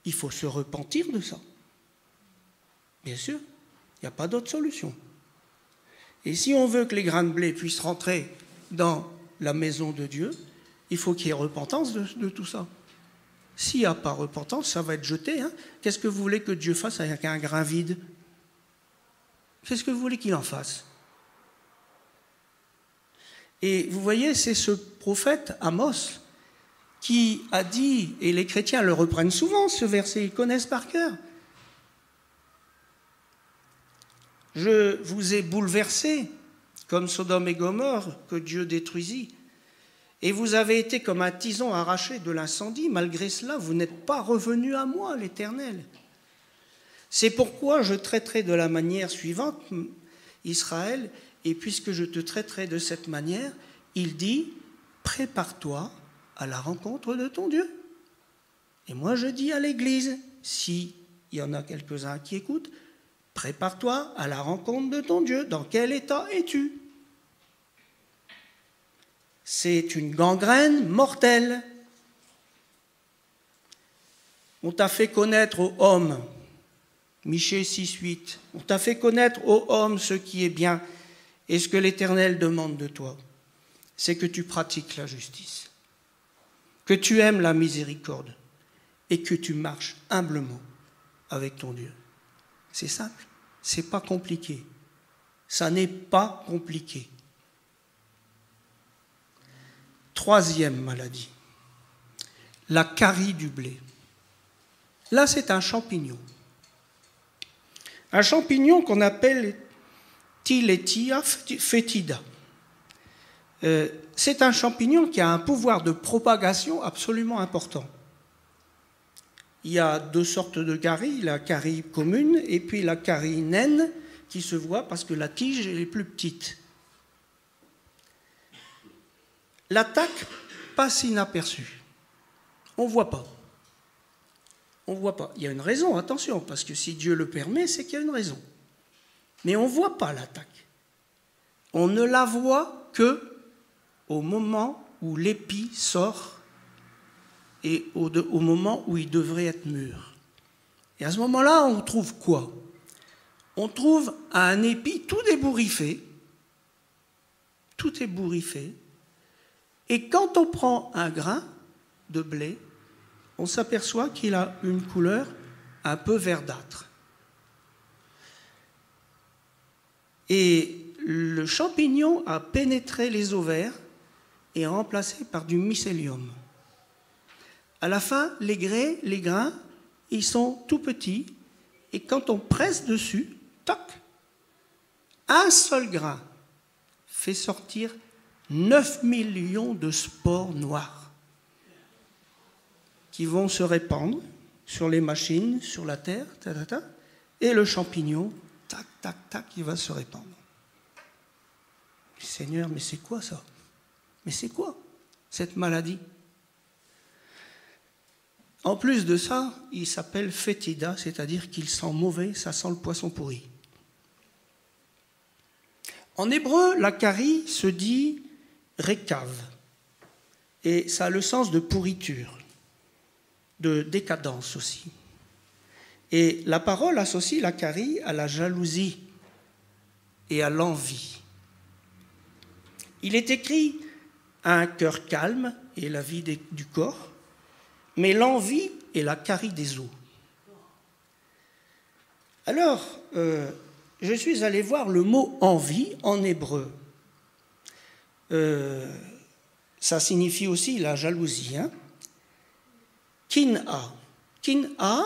il faut se repentir de ça. Bien sûr, il n'y a pas d'autre solution. Et si on veut que les grains de blé puissent rentrer dans la maison de Dieu, il faut qu'il y ait repentance de tout ça. S'il n'y a pas repentance, ça va être jeté. Hein. Qu'est-ce que vous voulez que Dieu fasse avec un grain vide? Qu'est-ce que vous voulez qu'il en fasse? Et vous voyez, c'est ce prophète Amos qui a dit, et les chrétiens le reprennent souvent, ce verset, ils connaissent par cœur. Je vous ai bouleversé, comme Sodome et Gomorrhe, que Dieu détruisit. Et vous avez été comme un tison arraché de l'incendie. Malgré cela, vous n'êtes pas revenus à moi, l'Éternel. C'est pourquoi je traiterai de la manière suivante Israël, et puisque je te traiterai de cette manière, il dit, prépare-toi à la rencontre de ton Dieu. Et moi je dis à l'Église, s'il y en a quelques-uns qui écoutent, prépare-toi à la rencontre de ton Dieu. Dans quel état es-tu? C'est une gangrène mortelle. On t'a fait connaître aux hommes, Michée 6,8, on t'a fait connaître aux hommes ce qui est bien, et ce que l'Éternel demande de toi, c'est que tu pratiques la justice, que tu aimes la miséricorde, et que tu marches humblement avec ton Dieu. C'est simple, c'est pas compliqué. Ça n'est pas compliqué. Troisième maladie, la carie du blé. Là, c'est un champignon. Un champignon qu'on appelle Tiletia fetida. C'est un champignon qui a un pouvoir de propagation absolument important. Il y a deux sortes de caries, la carie commune et puis la carie naine qui se voit parce que la tige est plus petite. L'attaque passe inaperçue. On ne voit pas. On ne voit pas. Il y a une raison, attention, parce que si Dieu le permet, c'est qu'il y a une raison. Mais on ne voit pas l'attaque. On ne la voit que au moment où l'épi sort et au moment où il devrait être mûr. Et à ce moment-là, on trouve quoi? On trouve un épi tout ébouriffé. Tout ébouriffé. Et quand on prend un grain de blé, on s'aperçoit qu'il a une couleur un peu verdâtre. Et le champignon a pénétré les ovaires et est remplacé par du mycélium. À la fin, les grains, ils sont tout petits, et quand on presse dessus, toc, un seul grain fait sortir 9 millions de spores noires qui vont se répandre sur les machines, sur la terre, et le champignon, tac, tac, tac, il va se répandre. Seigneur, mais c'est quoi ça? Mais c'est quoi cette maladie? En plus de ça, il s'appelle fétida, c'est-à-dire qu'il sent mauvais, ça sent le poisson pourri. En hébreu, la carie se dit récave, et ça a le sens de pourriture, de décadence aussi. Et la parole associe la carie à la jalousie et à l'envie. Il est écrit un cœur calme est la vie du corps, mais l'envie est la carie des os. Alors, je suis allé voir le mot envie en hébreu. Ça signifie aussi la jalousie. Hein? Kin'a. Kin'a,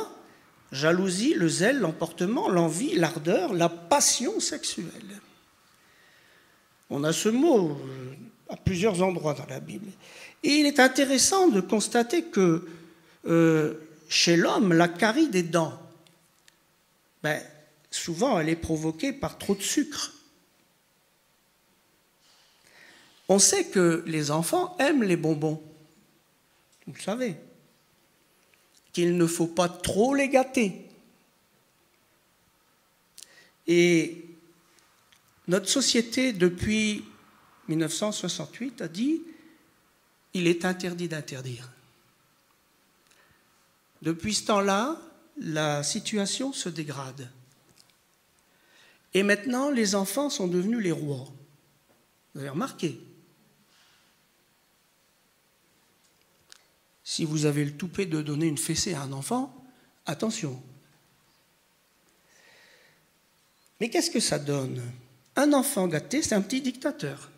jalousie, le zèle, l'emportement, l'envie, l'ardeur, la passion sexuelle. On a ce mot à plusieurs endroits dans la Bible. Et il est intéressant de constater que chez l'homme, la carie des dents, souvent elle est provoquée par trop de sucre. On sait que les enfants aiment les bonbons, vous le savez, qu'il ne faut pas trop les gâter. Et notre société, depuis 1968, a dit il est interdit d'interdire. Depuis ce temps-là, la situation se dégrade. Et maintenant, les enfants sont devenus les rois. Vous avez remarqué? Si vous avez le toupet de donner une fessée à un enfant, attention. Mais qu'est-ce que ça donne? Un enfant gâté, c'est un petit dictateur.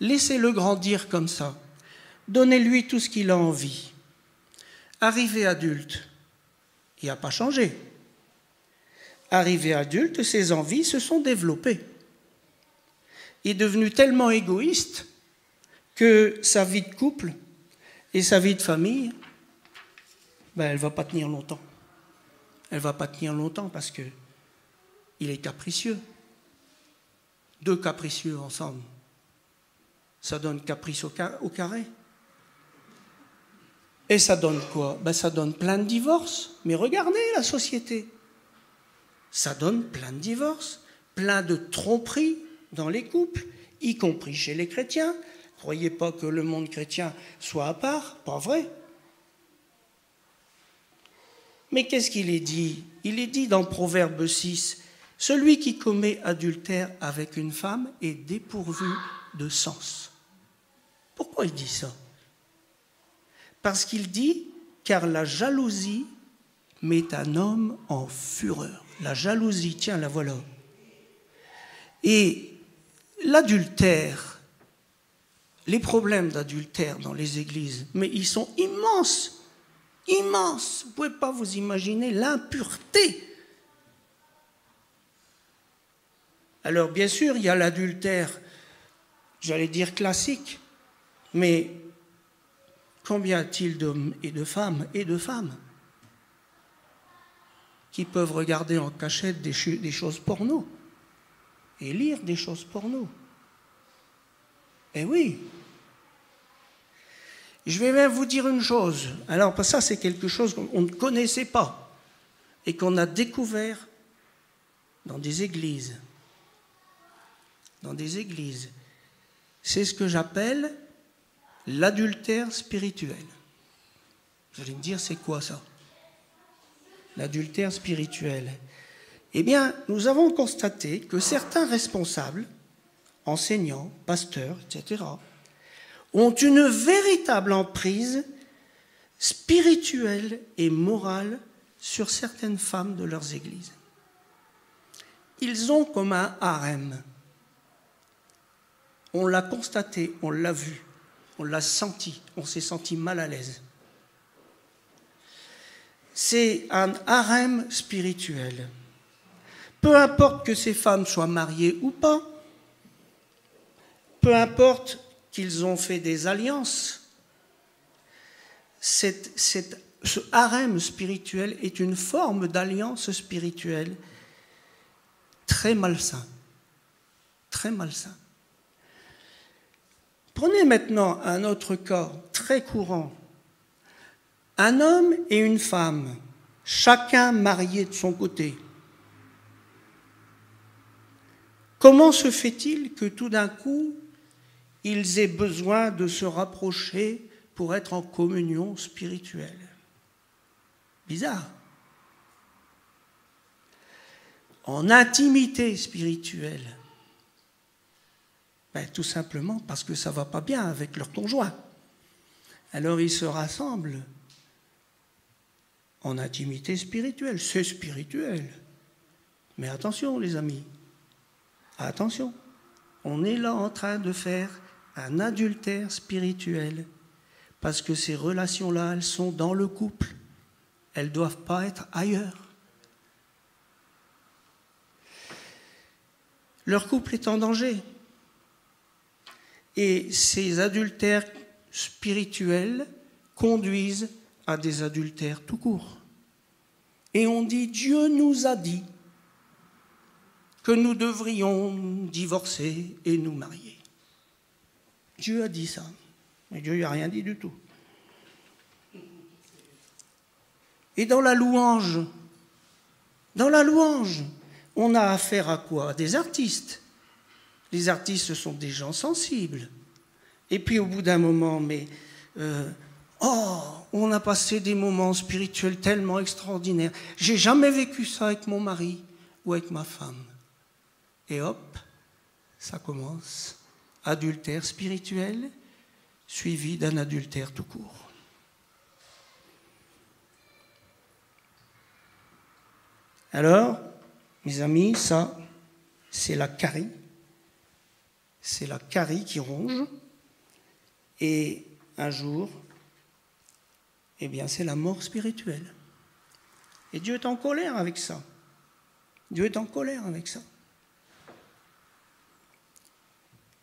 Laissez-le grandir comme ça. Donnez-lui tout ce qu'il a envie. Arrivé adulte, il n'a pas changé. Arrivé adulte, ses envies se sont développées. Il est devenu tellement égoïste que sa vie de couple et sa vie de famille, elle ne va pas tenir longtemps. elle ne va pas tenir longtemps parce qu'il est capricieux. Deux capricieux ensemble, ça donne caprice au carré. Et ça donne quoi? Ben, ça donne plein de divorces. Mais regardez la société. Ça donne plein de divorces, plein de tromperies dans les couples, y compris chez les chrétiens. Croyez pas que le monde chrétien soit à part, pas vrai. Mais qu'est-ce qu'il est dit? Il est dit dans Proverbe 6, « Celui qui commet adultère avec une femme est dépourvu de sens. » Pourquoi il dit ça? Parce qu'il dit « Car la jalousie met un homme en fureur. » La jalousie, tiens, la voilà. Et l'adultère, les problèmes d'adultère dans les églises, mais ils sont immenses, immenses. Vous ne pouvez pas vous imaginer l'impureté. Alors bien sûr, il y a l'adultère, j'allais dire classique, mais combien y a-t-il d'hommes et de femmes qui peuvent regarder en cachette des choses porno et lire des choses porno? Eh oui. Je vais même vous dire une chose. Alors, ça, c'est quelque chose qu'on ne connaissait pas et qu'on a découvert dans des églises. Dans des églises. C'est ce que j'appelle l'adultère spirituel. Vous allez me dire, c'est quoi ça? L'adultère spirituel. Eh bien, nous avons constaté que certains responsables, enseignants, pasteurs, etc., ont une véritable emprise spirituelle et morale sur certaines femmes de leurs églises. Ils ont comme un harem. On l'a constaté, on l'a vu, on l'a senti, on s'est senti mal à l'aise. C'est un harem spirituel. Peu importe que ces femmes soient mariées ou pas, peu importe qu'ils ont fait des alliances, ce harem spirituel est une forme d'alliance spirituelle très malsain. Très malsain. Prenez maintenant un autre cas très courant. Un homme et une femme, chacun marié de son côté. Comment se fait-il que tout d'un coup, ils aient besoin de se rapprocher pour être en communion spirituelle? Bizarre. En intimité spirituelle. Ben, tout simplement parce que ça ne va pas bien avec leur conjoint. Alors ils se rassemblent en intimité spirituelle. C'est spirituel. Mais attention les amis, attention. On est là en train de faire un adultère spirituel parce que ces relations-là, elles sont dans le couple. Elles ne doivent pas être ailleurs. Leur couple est en danger. Et ces adultères spirituels conduisent à des adultères tout court. Et on dit, Dieu nous a dit que nous devrions divorcer et nous marier. Dieu a dit ça. Mais Dieu n'a rien dit du tout. Et dans la louange, on a affaire à quoi? À des artistes. Les artistes sont des gens sensibles. Et puis au bout d'un moment, on a passé des moments spirituels tellement extraordinaires. J'ai jamais vécu ça avec mon mari ou avec ma femme. Et hop, ça commence. Adultère spirituel suivi d'un adultère tout court. Alors, mes amis, ça, c'est la carie. C'est la carie qui ronge. Et un jour, eh bien, c'est la mort spirituelle. Et Dieu est en colère avec ça. Dieu est en colère avec ça.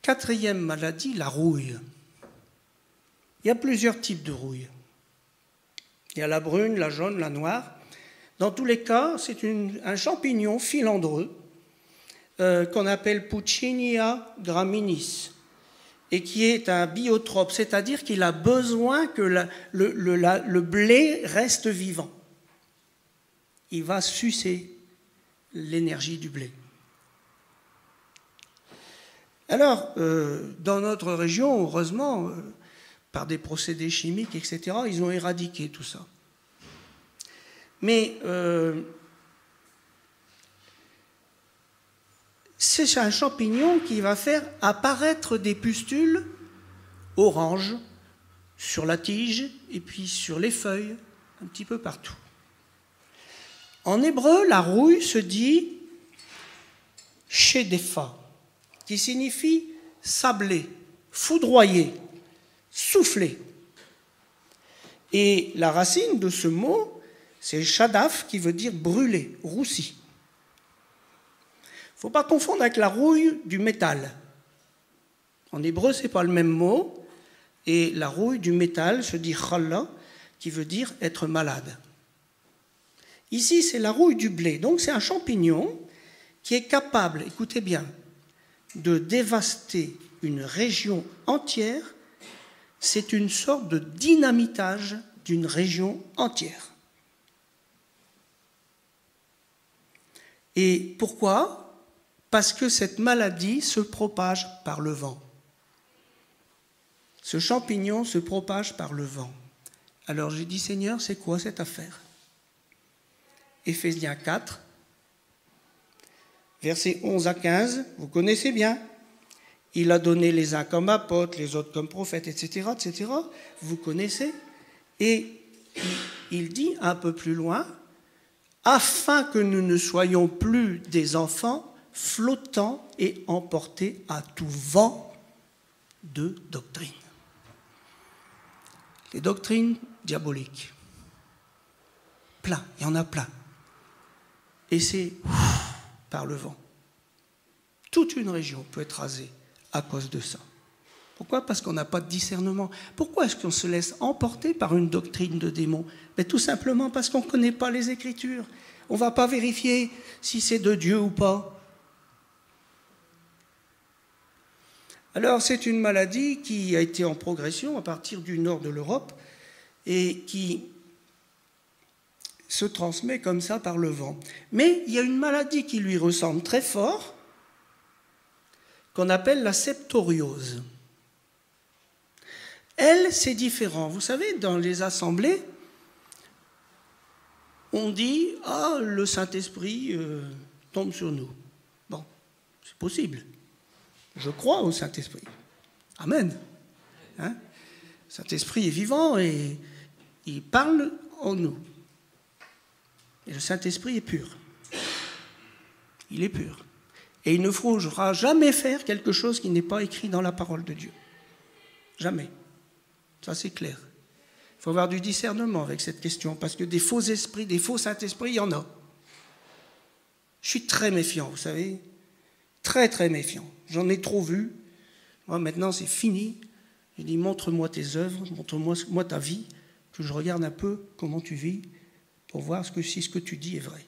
Quatrième maladie, la rouille. Il y a plusieurs types de rouille. Il y a la brune, la jaune, la noire. Dans tous les cas, c'est un champignon filandreux qu'on appelle Puccinia graminis et qui est un biotrope, c'est-à-dire qu'il a besoin que le blé reste vivant. Il va sucer l'énergie du blé. Alors, dans notre région, heureusement, par des procédés chimiques, etc., ils ont éradiqué tout ça. Mais c'est un champignon qui va faire apparaître des pustules oranges sur la tige et puis sur les feuilles, un petit peu partout. En hébreu, la rouille se dit shedefa, qui signifie sabler, foudroyer, souffler. Et la racine de ce mot, c'est shadaf, qui veut dire brûler, roussi. Il ne faut pas confondre avec la rouille du métal. En hébreu, ce n'est pas le même mot. Et la rouille du métal se dit challa, qui veut dire être malade. Ici, c'est la rouille du blé. Donc, c'est un champignon qui est capable, écoutez bien, de dévaster une région entière. C'est une sorte de dynamitage d'une région entière. Et pourquoi ? Parce que cette maladie se propage par le vent. Ce champignon se propage par le vent. Alors j'ai dit, Seigneur, c'est quoi cette affaire ? Éphésiens 4, versets 11 à 15, vous connaissez bien. Il a donné les uns comme apôtres, les autres comme prophètes, etc., etc. Vous connaissez. Et il dit un peu plus loin, afin que nous ne soyons plus des enfants flottant et emportés à tout vent de doctrine. Les doctrines diaboliques. Plein, il y en a plein. Et c'est par le vent. Toute une région peut être rasée à cause de ça. Pourquoi ? Parce qu'on n'a pas de discernement. Pourquoi est-ce qu'on se laisse emporter par une doctrine de démons ? Mais tout simplement parce qu'on ne connaît pas les Écritures. On ne va pas vérifier si c'est de Dieu ou pas. Alors, c'est une maladie qui a été en progression à partir du nord de l'Europe et qui se transmet comme ça par le vent. Mais il y a une maladie qui lui ressemble très fort, qu'on appelle la septoriose. Elle, c'est différent. Vous savez, dans les assemblées, on dit « Ah, le Saint-Esprit tombe sur nous ». Bon, c'est possible. Je crois au Saint-Esprit. Amen. Hein ? Le Saint-Esprit est vivant et il parle en nous. Et le Saint-Esprit est pur. Il est pur. Et il ne faudra jamais faire quelque chose qui n'est pas écrit dans la parole de Dieu. Jamais. Ça, c'est clair. Il faut avoir du discernement avec cette question, parce que des faux esprits, des faux Saint-Esprits, il y en a. Je suis très méfiant, vous savez. Très, très méfiant. J'en ai trop vu. Moi, maintenant, c'est fini. Je dis, montre-moi tes œuvres, montre-moi ta vie, que je regarde un peu comment tu vis, pour voir si ce que tu dis est vrai.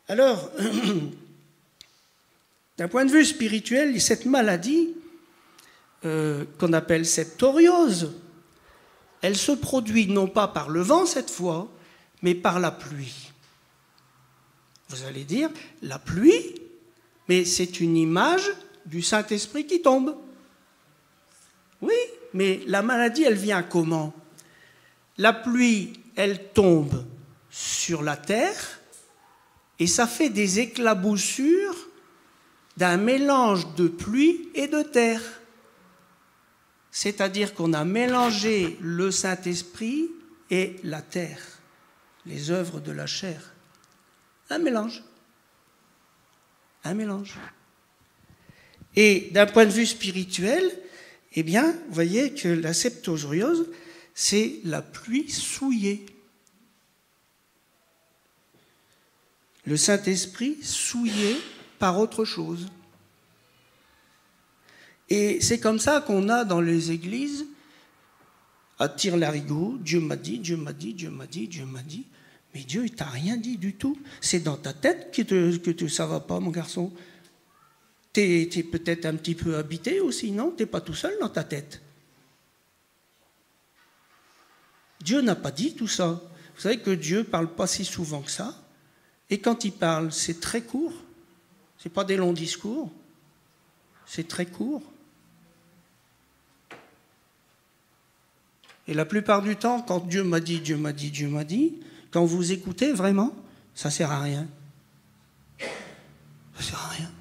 Alors, d'un point de vue spirituel, cette maladie, qu'on appelle septoriose, elle se produit non pas par le vent cette fois, mais par la pluie. Vous allez dire, la pluie, mais c'est une image du Saint-Esprit qui tombe. Oui, mais la maladie, elle vient comment ? La pluie, elle tombe sur la terre et ça fait des éclaboussures d'un mélange de pluie et de terre. C'est-à-dire qu'on a mélangé le Saint-Esprit et la terre, les œuvres de la chair. Un mélange. Un mélange. Et d'un point de vue spirituel, eh bien, vous voyez que la septoriose, c'est la pluie souillée. Le Saint-Esprit souillé par autre chose. Et c'est comme ça qu'on a dans les églises à tire-larigot, Dieu m'a dit, Dieu m'a dit, Dieu m'a dit, Dieu m'a dit. Mais Dieu, il t'a rien dit du tout. C'est dans ta tête que ça va pas, mon garçon. T'es peut-être un petit peu habité aussi, non? T'es pas tout seul dans ta tête. Dieu n'a pas dit tout ça. Vous savez que Dieu parle pas si souvent que ça. Et quand il parle, c'est très court. C'est pas des longs discours. C'est très court. Et la plupart du temps, quand Dieu m'a dit, Dieu m'a dit, Dieu m'a dit, quand vous écoutez vraiment, ça ne sert à rien. Ça ne sert à rien.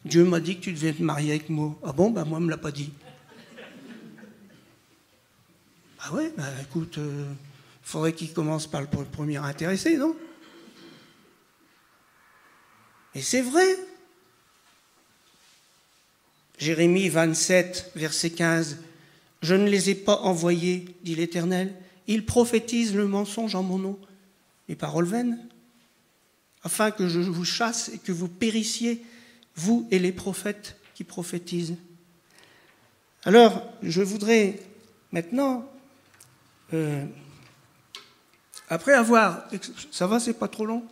Dieu m'a dit que tu devais te marier avec moi. Ah bon, ben moi, on ne me l'a pas dit. Ah ouais, ben écoute, faudrait qu'il commence par le premier intéressé, non? Et c'est vrai. Jérémie 27, verset 15. « Je ne les ai pas envoyés, dit l'Éternel. Ils prophétisent le mensonge en mon nom. Mes paroles vaines, afin que je vous chasse et que vous périssiez, vous et les prophètes qui prophétisent. » Alors, je voudrais maintenant, après avoir... Ça va, c'est pas trop long?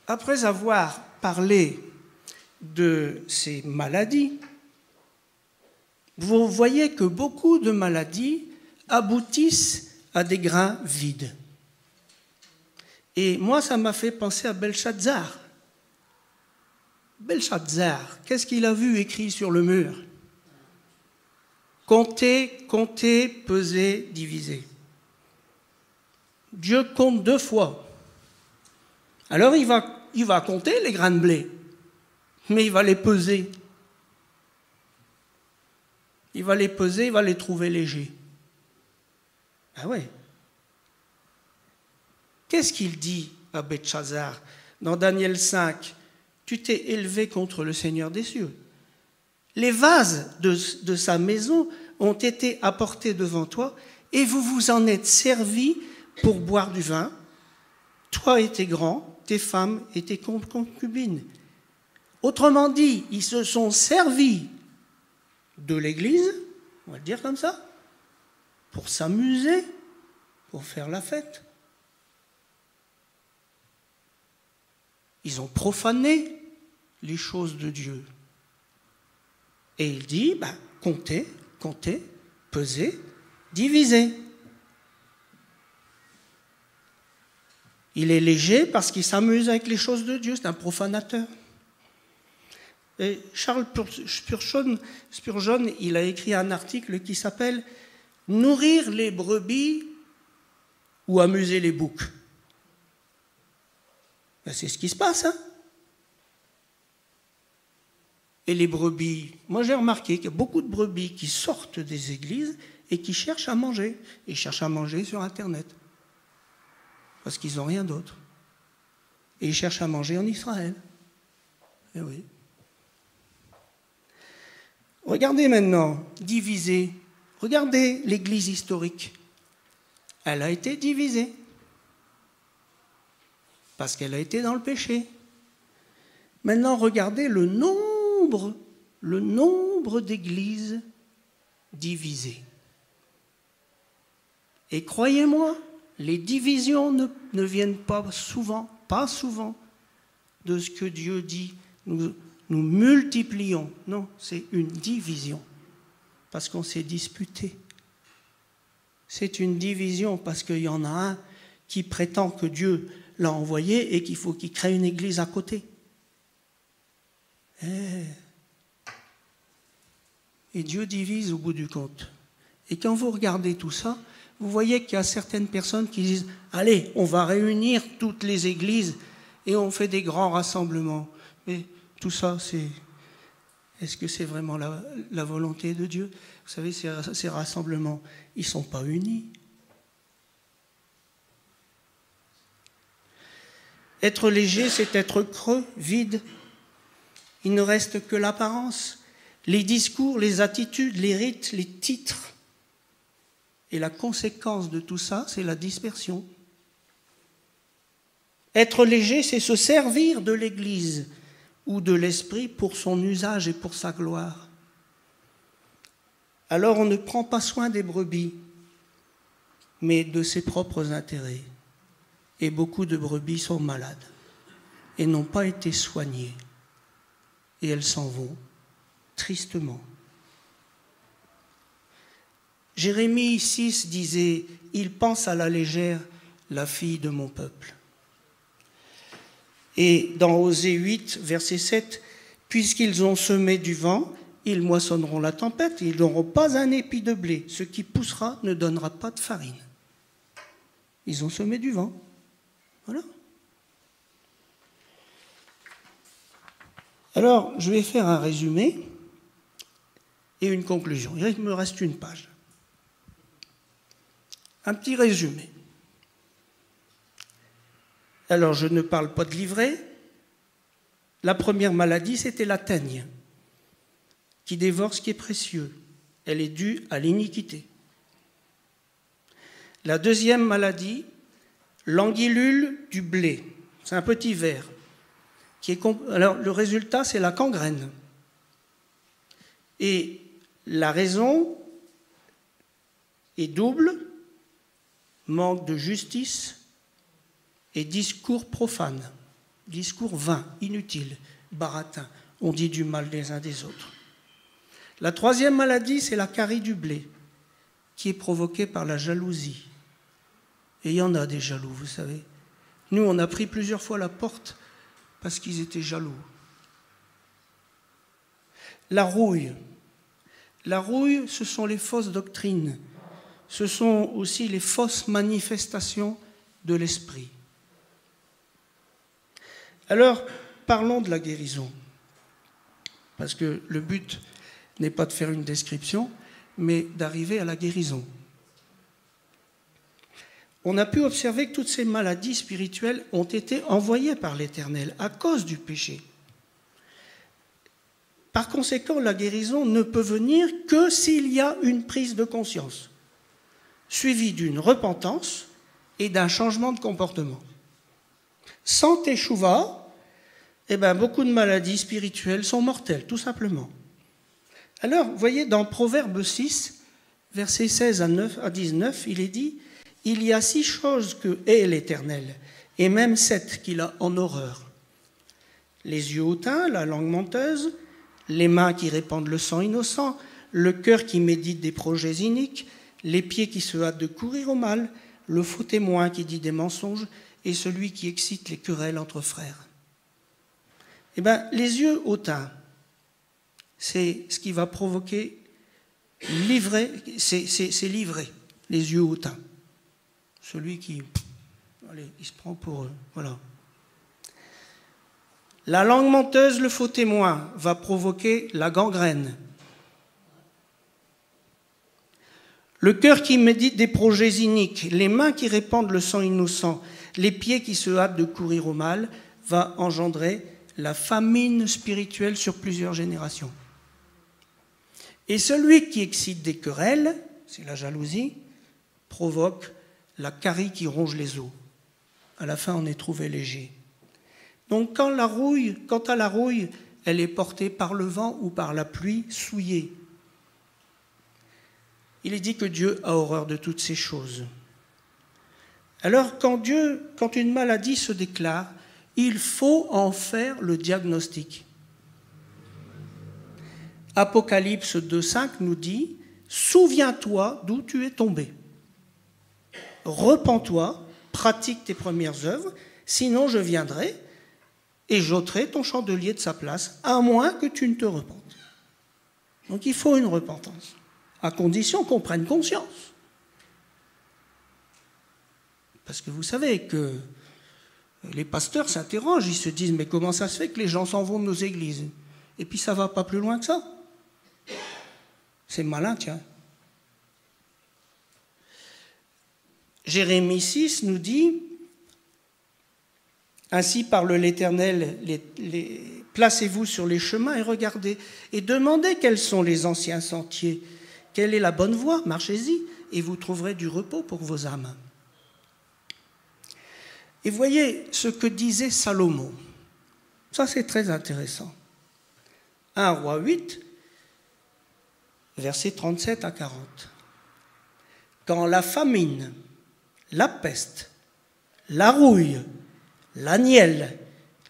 Après avoir parlé de ces maladies, vous voyez que beaucoup de maladies aboutissent à des grains vides. Et moi, ça m'a fait penser à Belshazzar. Belshazzar, qu'est-ce qu'il a vu écrit sur le mur? Comptez, comptez, pesez, divisez. Dieu compte 2 fois. Alors il va compter les grains de blé, mais il va les peser. Il va les peser, il va les trouver légers. Ah ouais. Qu'est-ce qu'il dit à Belshazzar dans Daniel 5? Tu t'es élevé contre le Seigneur des cieux. Les vases de sa maison ont été apportés devant toi et vous vous en êtes servis pour boire du vin. Toi et tes grands, tes femmes et tes concubines. Autrement dit, ils se sont servis de l'Église, on va le dire comme ça, pour s'amuser, pour faire la fête. Ils ont profané les choses de Dieu. Et il dit, comptez, comptez, pesez, divisez. Il est léger parce qu'il s'amuse avec les choses de Dieu, c'est un profanateur. Et Charles Spurgeon, il a écrit un article qui s'appelle « Nourrir les brebis ou amuser les boucs ». C'est ce qui se passe, hein. Et les brebis, moi j'ai remarqué qu'il y a beaucoup de brebis qui sortent des églises et qui cherchent à manger. Ils cherchent à manger sur Internet. Parce qu'ils n'ont rien d'autre. Et ils cherchent à manger en Israël. Eh oui. Regardez maintenant, divisée. Regardez l'église historique. Elle a été divisée. Parce qu'elle a été dans le péché. Maintenant, regardez le nombre d'églises divisées. Et croyez-moi, les divisions ne viennent pas souvent, de ce que Dieu dit. Nous multiplions. Non, c'est une division. Parce qu'on s'est disputé. C'est une division parce qu'il y en a un qui prétend que Dieu l'a envoyé et qu'il faut qu'il crée une église à côté. Et Dieu divise au bout du compte. Et quand vous regardez tout ça, vous voyez qu'il y a certaines personnes qui disent « Allez, on va réunir toutes les églises et on fait des grands rassemblements. » Mais tout ça, est-ce que c'est vraiment la volonté de Dieu? Vous savez, ces rassemblements, ils ne sont pas unis. Être léger, c'est être creux, vide. Il ne reste que l'apparence, les discours, les attitudes, les rites, les titres. Et la conséquence de tout ça, c'est la dispersion. Être léger, c'est se servir de l'Église ou de l'esprit pour son usage et pour sa gloire. Alors on ne prend pas soin des brebis, mais de ses propres intérêts. Et beaucoup de brebis sont malades et n'ont pas été soignées. Et elles s'en vont tristement. Jérémie 6 disait « Il pense à la légère la fille de mon peuple ». Et dans Osée 8, verset 7, « Puisqu'ils ont semé du vent, ils moissonneront la tempête, ils n'auront pas un épi de blé. Ce qui poussera ne donnera pas de farine. » Ils ont semé du vent. Voilà. Alors, je vais faire un résumé et une conclusion. Il me reste une page. Un petit résumé. Alors, je ne parle pas de livret. La première maladie, c'était la teigne, qui dévore ce qui est précieux. Elle est due à l'iniquité. La deuxième maladie, l'anguillule du blé. C'est un petit ver. Alors, le résultat, c'est la gangrène. Et la raison est double, manque de justice et discours profane, discours vain, inutile, baratin. On dit du mal des uns des autres. La troisième maladie, c'est la carie du blé, qui est provoquée par la jalousie. Et il y en a des jaloux, vous savez. Nous, on a pris plusieurs fois la porte parce qu'ils étaient jaloux. La rouille. La rouille, ce sont les fausses doctrines. Ce sont aussi les fausses manifestations de l'esprit. Alors, parlons de la guérison. Parce que le but n'est pas de faire une description, mais d'arriver à la guérison. On a pu observer que toutes ces maladies spirituelles ont été envoyées par l'Éternel à cause du péché. Par conséquent, la guérison ne peut venir que s'il y a une prise de conscience, suivie d'une repentance et d'un changement de comportement. Sans teshuva, beaucoup de maladies spirituelles sont mortelles, tout simplement. Alors, vous voyez, dans Proverbe 6, versets 16 à 19, il est dit « Il y a 6 choses que hait l'Éternel, et même 7 qu'il a en horreur. Les yeux hautains, la langue menteuse, les mains qui répandent le sang innocent, le cœur qui médite des projets iniques, les pieds qui se hâtent de courir au mal, le faux témoin qui dit des mensonges et celui qui excite les querelles entre frères. » Les yeux hautains, c'est ce qui va provoquer l'ivrée, c'est l'ivrée, les yeux hautains. Celui qui, allez, il se prend pour eux, voilà. La langue menteuse, le faux témoin, va provoquer la gangrène. Le cœur qui médite des projets iniques, les mains qui répandent le sang innocent, les pieds qui se hâtent de courir au mal, va engendrer la famine spirituelle sur plusieurs générations. Et celui qui excite des querelles, c'est la jalousie, provoque la carie qui ronge les os. À la fin, on est trouvé léger. Donc, quant à la rouille, elle est portée par le vent ou par la pluie souillée. Il est dit que Dieu a horreur de toutes ces choses. Alors, quand une maladie se déclare, il faut en faire le diagnostic. Apocalypse 2,5 nous dit « Souviens-toi d'où tu es tombé. Repens-toi, pratique tes premières œuvres, sinon je viendrai et j'ôterai ton chandelier de sa place, à moins que tu ne te repentes. » Donc il faut une repentance, à condition qu'on prenne conscience. Parce que vous savez que les pasteurs s'interrogent, ils se disent « Mais comment ça se fait que les gens s'en vont de nos églises ?» Et puis ça ne va pas plus loin que ça. C'est malin, tiens. Jérémie 6 nous dit « Ainsi parle l'Éternel, placez-vous sur les chemins et regardez, et demandez quels sont les anciens sentiers, quelle est la bonne voie, marchez-y, et vous trouverez du repos pour vos âmes. » Et voyez ce que disait Salomon. Ça, c'est très intéressant. 1 Roi 8, versets 37 à 40. Quand la famine, la peste, la rouille, la nielle,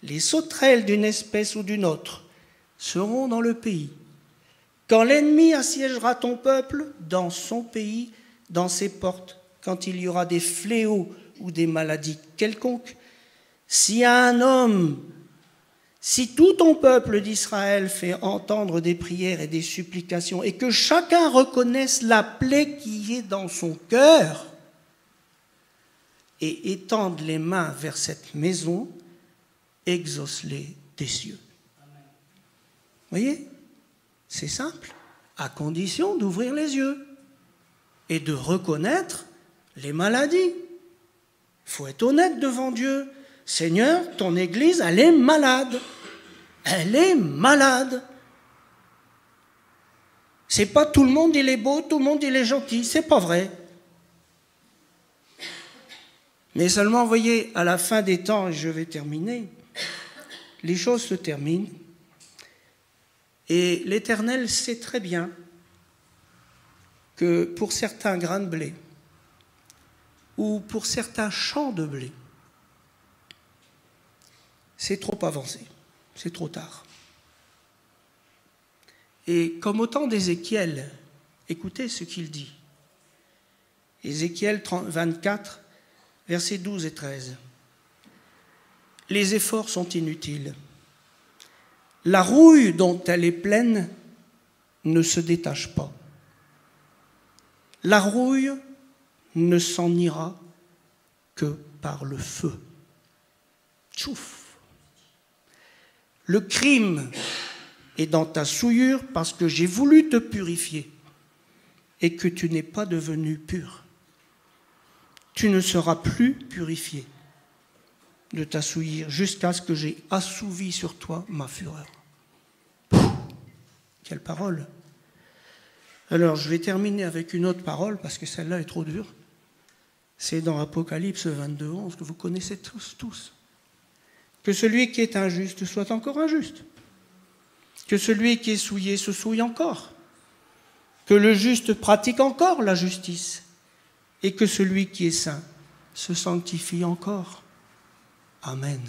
les sauterelles d'une espèce ou d'une autre seront dans le pays, quand l'ennemi assiégera ton peuple dans son pays, dans ses portes, quand il y aura des fléaux ou des maladies quelconques, si un homme, si tout ton peuple d'Israël fait entendre des prières et des supplications et que chacun reconnaisse la plaie qui est dans son cœur et étende les mains vers cette maison, exauce-les des cieux. Voyez, c'est simple, à condition d'ouvrir les yeux et de reconnaître les maladies. Il faut être honnête devant Dieu. Seigneur, ton Église, elle est malade. Elle est malade. C'est pas tout le monde il est beau, tout le monde il est gentil. C'est pas vrai. Mais seulement, vous voyez, à la fin des temps, et je vais terminer, les choses se terminent. Et l'Éternel sait très bien que pour certains grains de blé, ou pour certains champs de blé, c'est trop avancé, c'est trop tard. Et comme au temps d'Ézéchiel, écoutez ce qu'il dit. Ézéchiel 24, versets 12 et 13. Les efforts sont inutiles. La rouille dont elle est pleine ne se détache pas. La rouille ne s'en ira que par le feu. Tchouf. Le crime est dans ta souillure parce que j'ai voulu te purifier et que tu n'es pas devenu pur. Tu ne seras plus purifié de ta souillure jusqu'à ce que j'ai assouvi sur toi ma fureur. Quelle parole! Alors, je vais terminer avec une autre parole, parce que celle-là est trop dure. C'est dans Apocalypse 22, 11, que vous connaissez tous. Que celui qui est injuste soit encore injuste. Que celui qui est souillé se souille encore. Que le juste pratique encore la justice. Et que celui qui est saint se sanctifie encore. Amen.